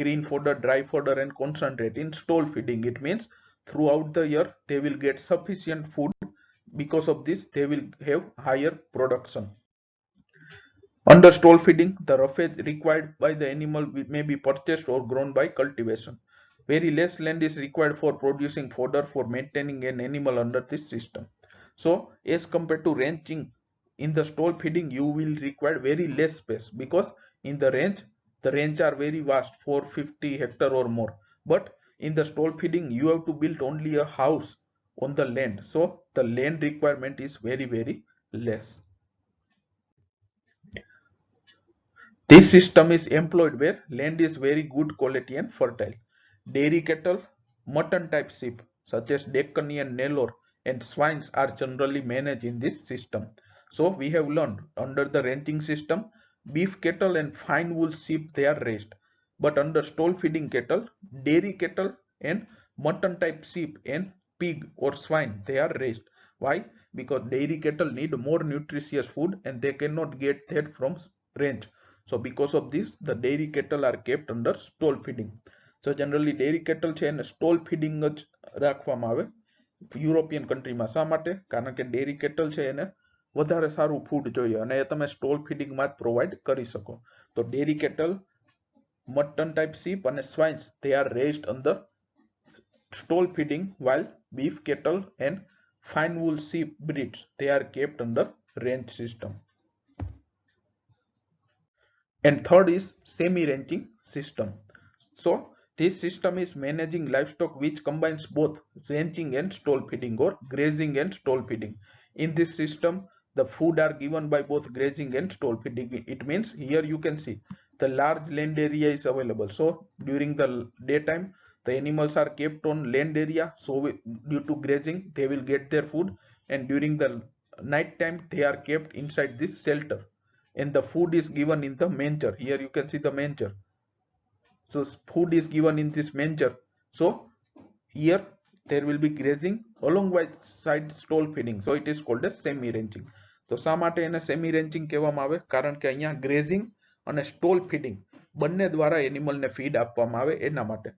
green fodder, dry fodder and concentrate in stall feeding. It means throughout the year they will get sufficient food. Because of this they will have higher production. Under stall feeding, the roughage required by the animal may be purchased or grown by cultivation. Very less land is required for producing fodder for maintaining an animal under this system. So, as compared to ranching, in the stall feeding you will require very less space, because in the range are very vast, 450 hectare or more. But in the stall feeding you have to build only a house on the land. So, the land requirement is very less. This system is employed where land is very good quality and fertile. Dairy cattle, mutton type sheep such as Deccani and Nellore and swines are generally managed in this system. So we have learned under the ranching system, beef cattle and fine wool sheep they are raised. But under stall feeding cattle, dairy cattle and mutton type sheep and pig or swine they are raised. Why? Because dairy cattle need more nutritious food and they cannot get that from range. So because of this, the dairy cattle are kept under stall feeding. So generally dairy cattle છે એને stall feeding જ રાખવામાં આવે European કન્ટ્રીમાં. શા માટે? કારણ કે ડેરી કેટલ છે એને વધારે સારું ફૂડ જોઈએ અને એ તમે સ્ટોલ ફીડિંગમાં જ પ્રોવાઈડ કરી શકો. તો dairy cattle, mutton type sheep અને swines they are raised under stall feeding, while beef cattle and fine wool sheep breeds they are kept under range system. And third is semi-ranching system. So this system is managing livestock which combines both ranching and stall feeding or grazing and stall feeding. In this system the food are given by both grazing and stall feeding. It means here you can see the large land area is available. So during the daytime the animals are kept on land area, so due to grazing they will get their food, and during the night time they are kept inside this shelter and the food is given in the manger. Here you can see the manger. So food is given in this manger. So here there will be grazing along with side stall feeding. So it is called as semi ranching. તો શા માટે એને semi રેન્ચિંગ કહેવામાં આવે? કારણ કે અહીંયા grazing અને સ્ટોલ ફીડિંગ બંને દ્વારા એનિમલને ફીડ આપવામાં આવે એના માટે.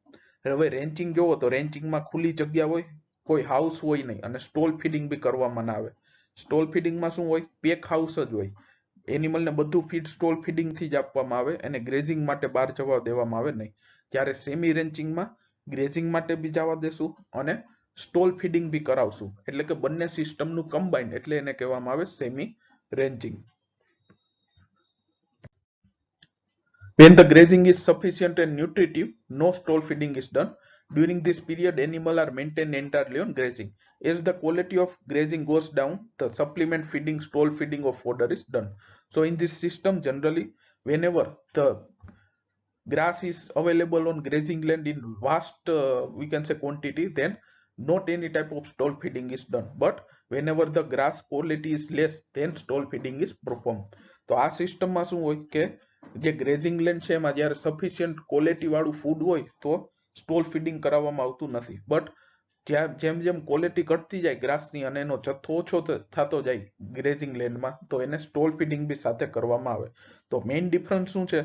હવે રેન્ચિંગ જોવો તો રેન્ચિંગમાં ખુલ્લી જગ્યા હોય, કોઈ હાઉસ હોય નહીં અને સ્ટોલ ફીડિંગ બી કરવામાં ના આવે. સ્ટોલ ફીડિંગમાં શું હોય? પેક હાઉસ જ હોય. એનિમલને બધું ફીડ સ્ટોલ ફીડિંગ થી જ આપવામાં આવે અને ગ્રેઝિંગ માટે બહાર જવા દેવામાં આવે નહીં. જ્યારે સેમી રેન્ચિંગમાં ગ્રેઝિંગ માટે બી જવા દેશું અને સ્ટોલ ફીડિંગ બી કરાવશું, એટલે કે બંને સિસ્ટમનું કમ્બાઇન, એટલે એને કહેવામાં આવે semi રેન્ચિંગ. When the grazing is sufficient and nutritive, no stall feeding is done. During this period, animals are maintained entirely on grazing. As the quality of grazing goes down, the supplement feeding, stall feeding of fodder is done. So in this system, generally, whenever the grass is available on grazing land in vast, we can say quantity, then not any type of stall feeding is done. But whenever the grass quality is less, then stall feeding is performed. તો આ સિસ્ટમમાં શું હોય કે જે grazing land છે એમાં જ્યારે સફિશિયન્ટ ક્વોલિટી વાળું ફૂડ હોય તો સ્ટોલ ફીડિંગ કરાવવામાં આવતું નથી. બટ જેમ જેમ ક્વોલિટી ઘટતી જાય ગ્રાસની અને એનો જથ્થો ઓછો થતો જાય ગ્રેઝિંગ લેન્ડમાં, તો એને સ્ટોલ ફીડિંગ બી સાથે કરવામાં આવે. તો મેઇન ડિફરન્સ શું છે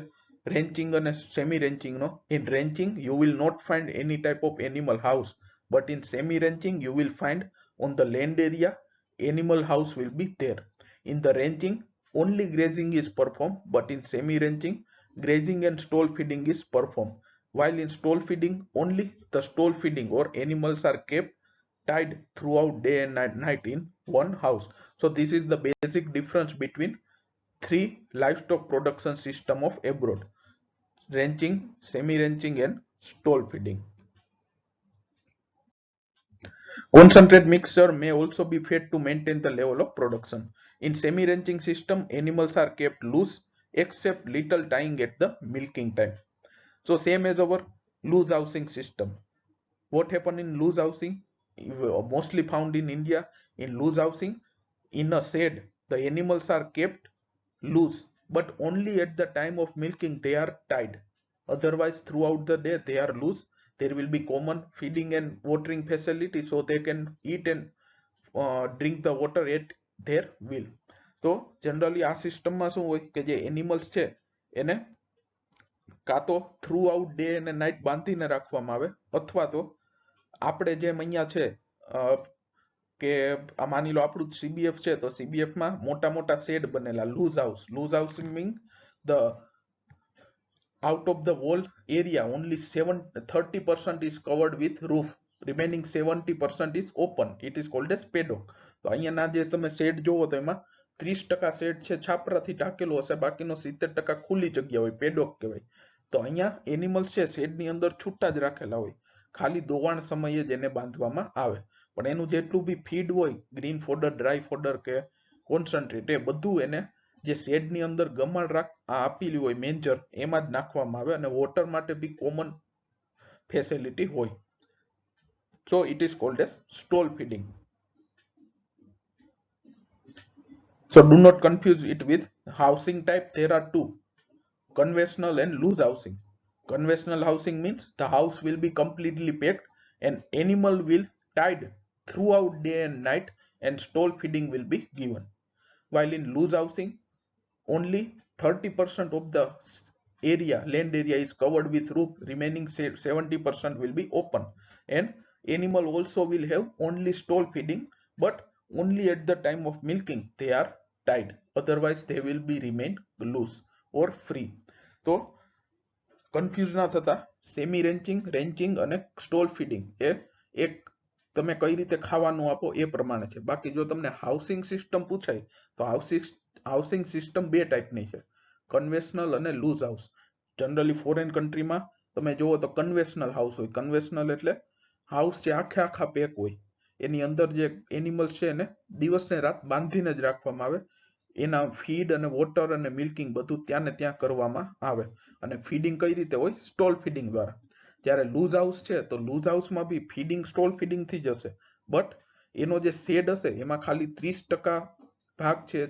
રેન્ચિંગ અને સેમી રેન્ચિંગનો? In ranching you will not find any type of animal house, but in semi ranching you will find on the land area animal house will be there. In the ranching only grazing is performed, but in semi ranching grazing and stall feeding is performed, while in stall feeding only the stall feeding or animals are kept tied throughout day and night in one house. So this is the basic difference between three livestock production system of abroad: ranching, semi ranching and stall feeding. Concentrate mixture may also be fed to maintain the level of production. In semi-ranching system, animals are kept loose except little tying at the milking time. So same as our loose housing system. What happened in loose housing? Mostly found in India. In loose housing, in a shed, the animals are kept loose, but only at the time of milking they are tied. Otherwise, throughout the day they are loose. There will be common feeding and watering facility, so they can eat and drink the water at their will. તો generally આ સિસ્ટમમાં શું હોય કે જે animals છે એને કાં તો થ્રુ આઉટ ડે અને નાઇટ બાંધીને રાખવામાં આવે, અથવા તો આપણે જેમ અહીંયા છે કે આ માની લો આપણું સીબીએફ છે તો સીબીએફ માં મોટા મોટા શેડ બનેલા loose house mean the out of the whole area only 30% is covered with roof, remaining 70% is open. It is called as paddock. તો અહીંયાના જે તમે શેડ જોવો તો એમાં 30% શેડ છે છાપરાથી ઢાકેલો હશે, બાકીનો 70% ખુલ્લી જગ્યા હોય, પેડોક કહેવાય. તો અહીંયા એનિમલ્સ છે શેડની અંદર છૂટા જ રાખેલા હોય, ખાલી દોવાણ સમયે જ એને બાંધવામાં આવે. પણ એનું જેટલું બી ફીડ હોય, ગ્રીન ફોડર, ડ્રાય ફોડર કે કોન્સન્ટ્રેટ, એ બધું એને જે શેડની અંદર ગમાણ આપેલી હોય મેન્જર એમાં જ નાખવામાં આવે, અને વોટર માટે બી કોમન ફેસિલિટી હોય. So it is called as stall feeding. So do not confuse it with housing type. There are two: conventional and loose housing. Conventional housing means the house will be completely packed and animal will tied throughout day and night, and stall feeding will be given. While in loose housing, only 30% of the land area is covered with roof, remaining 70% will be open, and animal also will have only stall feeding, but only at the time of milking they are tied, otherwise they will be remain loose or free. તો confuse ના થતા, semi રેન્ચિંગ, રેન્ચિંગ અને stall feeding એ એક તમે કઈ રીતે ખાવાનું આપો એ પ્રમાણે છે. બાકી જો તમને હાઉસિંગ સિસ્ટમ પૂછાય તો હાઉસિંગ સિસ્ટમ બે ટાઈપની છે, કન્વેશનલ અને લૂઝ હાઉસ. જનરલી ફોરેન કન્ટ્રીમાં તમે જુઓ તો કન્વેશનલ હાઉસ હોય. કન્વેશનલ એટલે હાઉસ જે આખા પેક હોય, એની અંદર જે એનિમલ્સ છે એને દિવસ ને રાત બાંધીને જ રાખવામાં આવે, એના ફીડ અને વોટર અને મિલ્કિંગ બધું ત્યાં ને ત્યાં કરવામાં આવે, અને ફીડિંગ કઈ રીતે હોય? સ્ટોલ ફીડિંગ દ્વારા. જ્યારે લૂઝ હાઉસ છે તો લૂઝ હાઉસમાં બી ફીડિંગ સ્ટોલ ફીડિંગ થી જ હશે, બટ એનો જે શેડ હશે એમાં ખાલી 30% ભાગ છે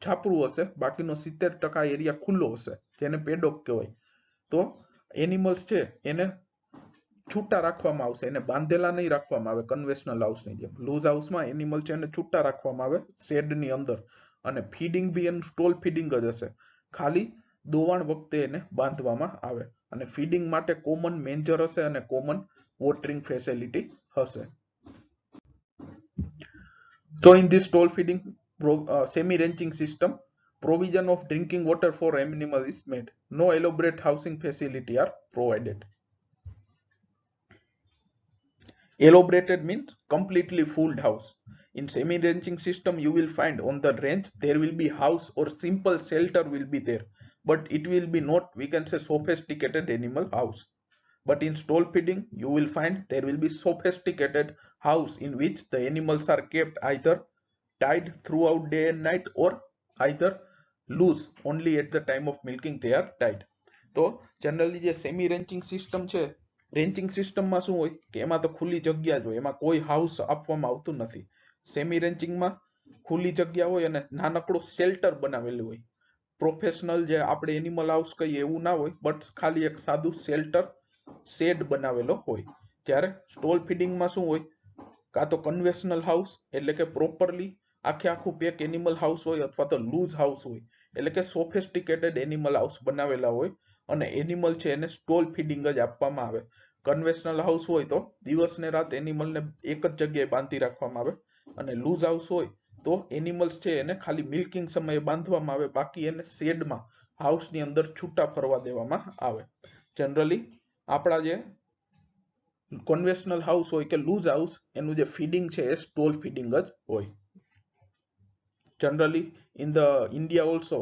છાપરું હશે, બાકીનો 70% એરિયા ખુલ્લો હશે, જેને પેડોક કહેવાય. તો એનિમલ્સ છે એને છૂટા રાખવામાં આવશે, એને બાંધેલા નહીં રાખવામાં આવે કન્વેશનલ હાઉસની જેમ. લૂઝ હાઉસમાં એનિમલ છે એને છૂટા રાખવામાં આવે શેડની અંદર, અને ફીડિંગ બી એનું સ્ટોલ ફીડિંગ જ હશે, ખાલી દોવાણ વખતે એને બાંધવામાં આવે, અને ફીડિંગ માટે કોમન મેન્જર હશે અને કોમન વોટરિંગ ફેસિલિટી હશે. So in this stall feeding semi ranching system, provision of drinking water for animals is made. No elaborate housing facility are provided. Elaborated means completely full house. In semi ranching system you will find on the ranch there will be house or simple shelter will be there, but it will be not, we can say, sophisticated animal house. But in stall feeding you will find there will be sophisticated house in which the animals are kept either tied throughout day and night, or either loose, only at the time of milking they are tied. તો generally જે semi ranching system છે, રેન્ચિંગ સિસ્ટમમાં શું હોય કે એમાં તો ખુલ્લી જગ્યા જ હોય, એમાં કોઈ હાઉસ આપવામાં આવતું નથી. સેમી રેન્ચિંગમાં ખુલ્લી જગ્યા હોય અને નાનકડો શેલ્ટર બનાવેલું હોય. પ્રોફેશનલ જે આપણે એનિમલ હાઉસ કહીએ એવું ના હોય, બટ ખાલી એક સાદું શેલ્ટર શેડ બનાવેલો હોય. જ્યારે સ્ટોલ ફીડિંગમાં શું હોય, કાં તો કન્વેશનલ હાઉસ એટલે કે પ્રોપરલી આખું પેક એનિમલ હાઉસ હોય, અથવા તો લૂઝ હાઉસ હોય એટલે કે સોફિસ્ટિકેટેડ એનિમલ હાઉસ બનાવેલા હોય, અને એનિમલ છે એને સ્ટોલ ફીડિંગ જ આપવામાં આવે. કન્વેશનલ હાઉસ હોય તો દિવસ ને રાત એનિમલને એક જ જગ્યાએ બાંધી રાખવામાં આવે, અને લૂઝ હાઉસ હોય તો એનિમલ્સ છે એને ખાલી મિલ્કિંગ સમયે બાંધવામાં આવે, બાકી એને શેડમાં હાઉસની અંદર છૂટા ફરવા દેવામાં આવે. જનરલી આપણા જે કન્વેશનલ હાઉસ હોય કે લૂઝ હાઉસ, એનું જે ફીડિંગ છે એ સ્ટોલ ફીડિંગ જ હોય. Generally in the India also,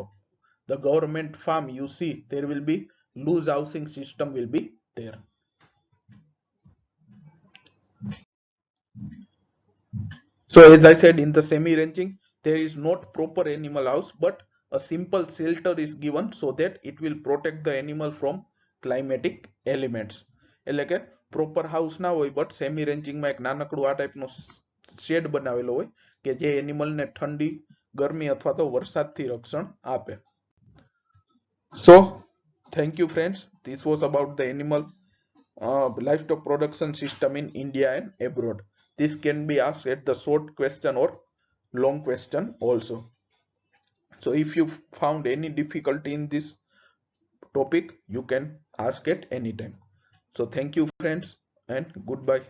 the government farm you see there will be loose housing system will be there. So as I said, in the semi-ranching, there is not proper animal house, but a simple shelter is given so that it will protect the animal from climatic elements. એટલે કે proper house ના હોય, but semi રેન્ચિંગમાં એક નાનકડું આ ટાઈપનો shade બનાવેલો હોય કે જે એનિમલને ઠંડી, ગરમી અથવા તો વરસાદથી રક્ષણ આપે. So thank you friends, this was about the animal livestock production system in India and abroad. This can be asked at the short question or long question also. So if you found any difficulty in this topic, you can ask at any time. So thank you friends and goodbye.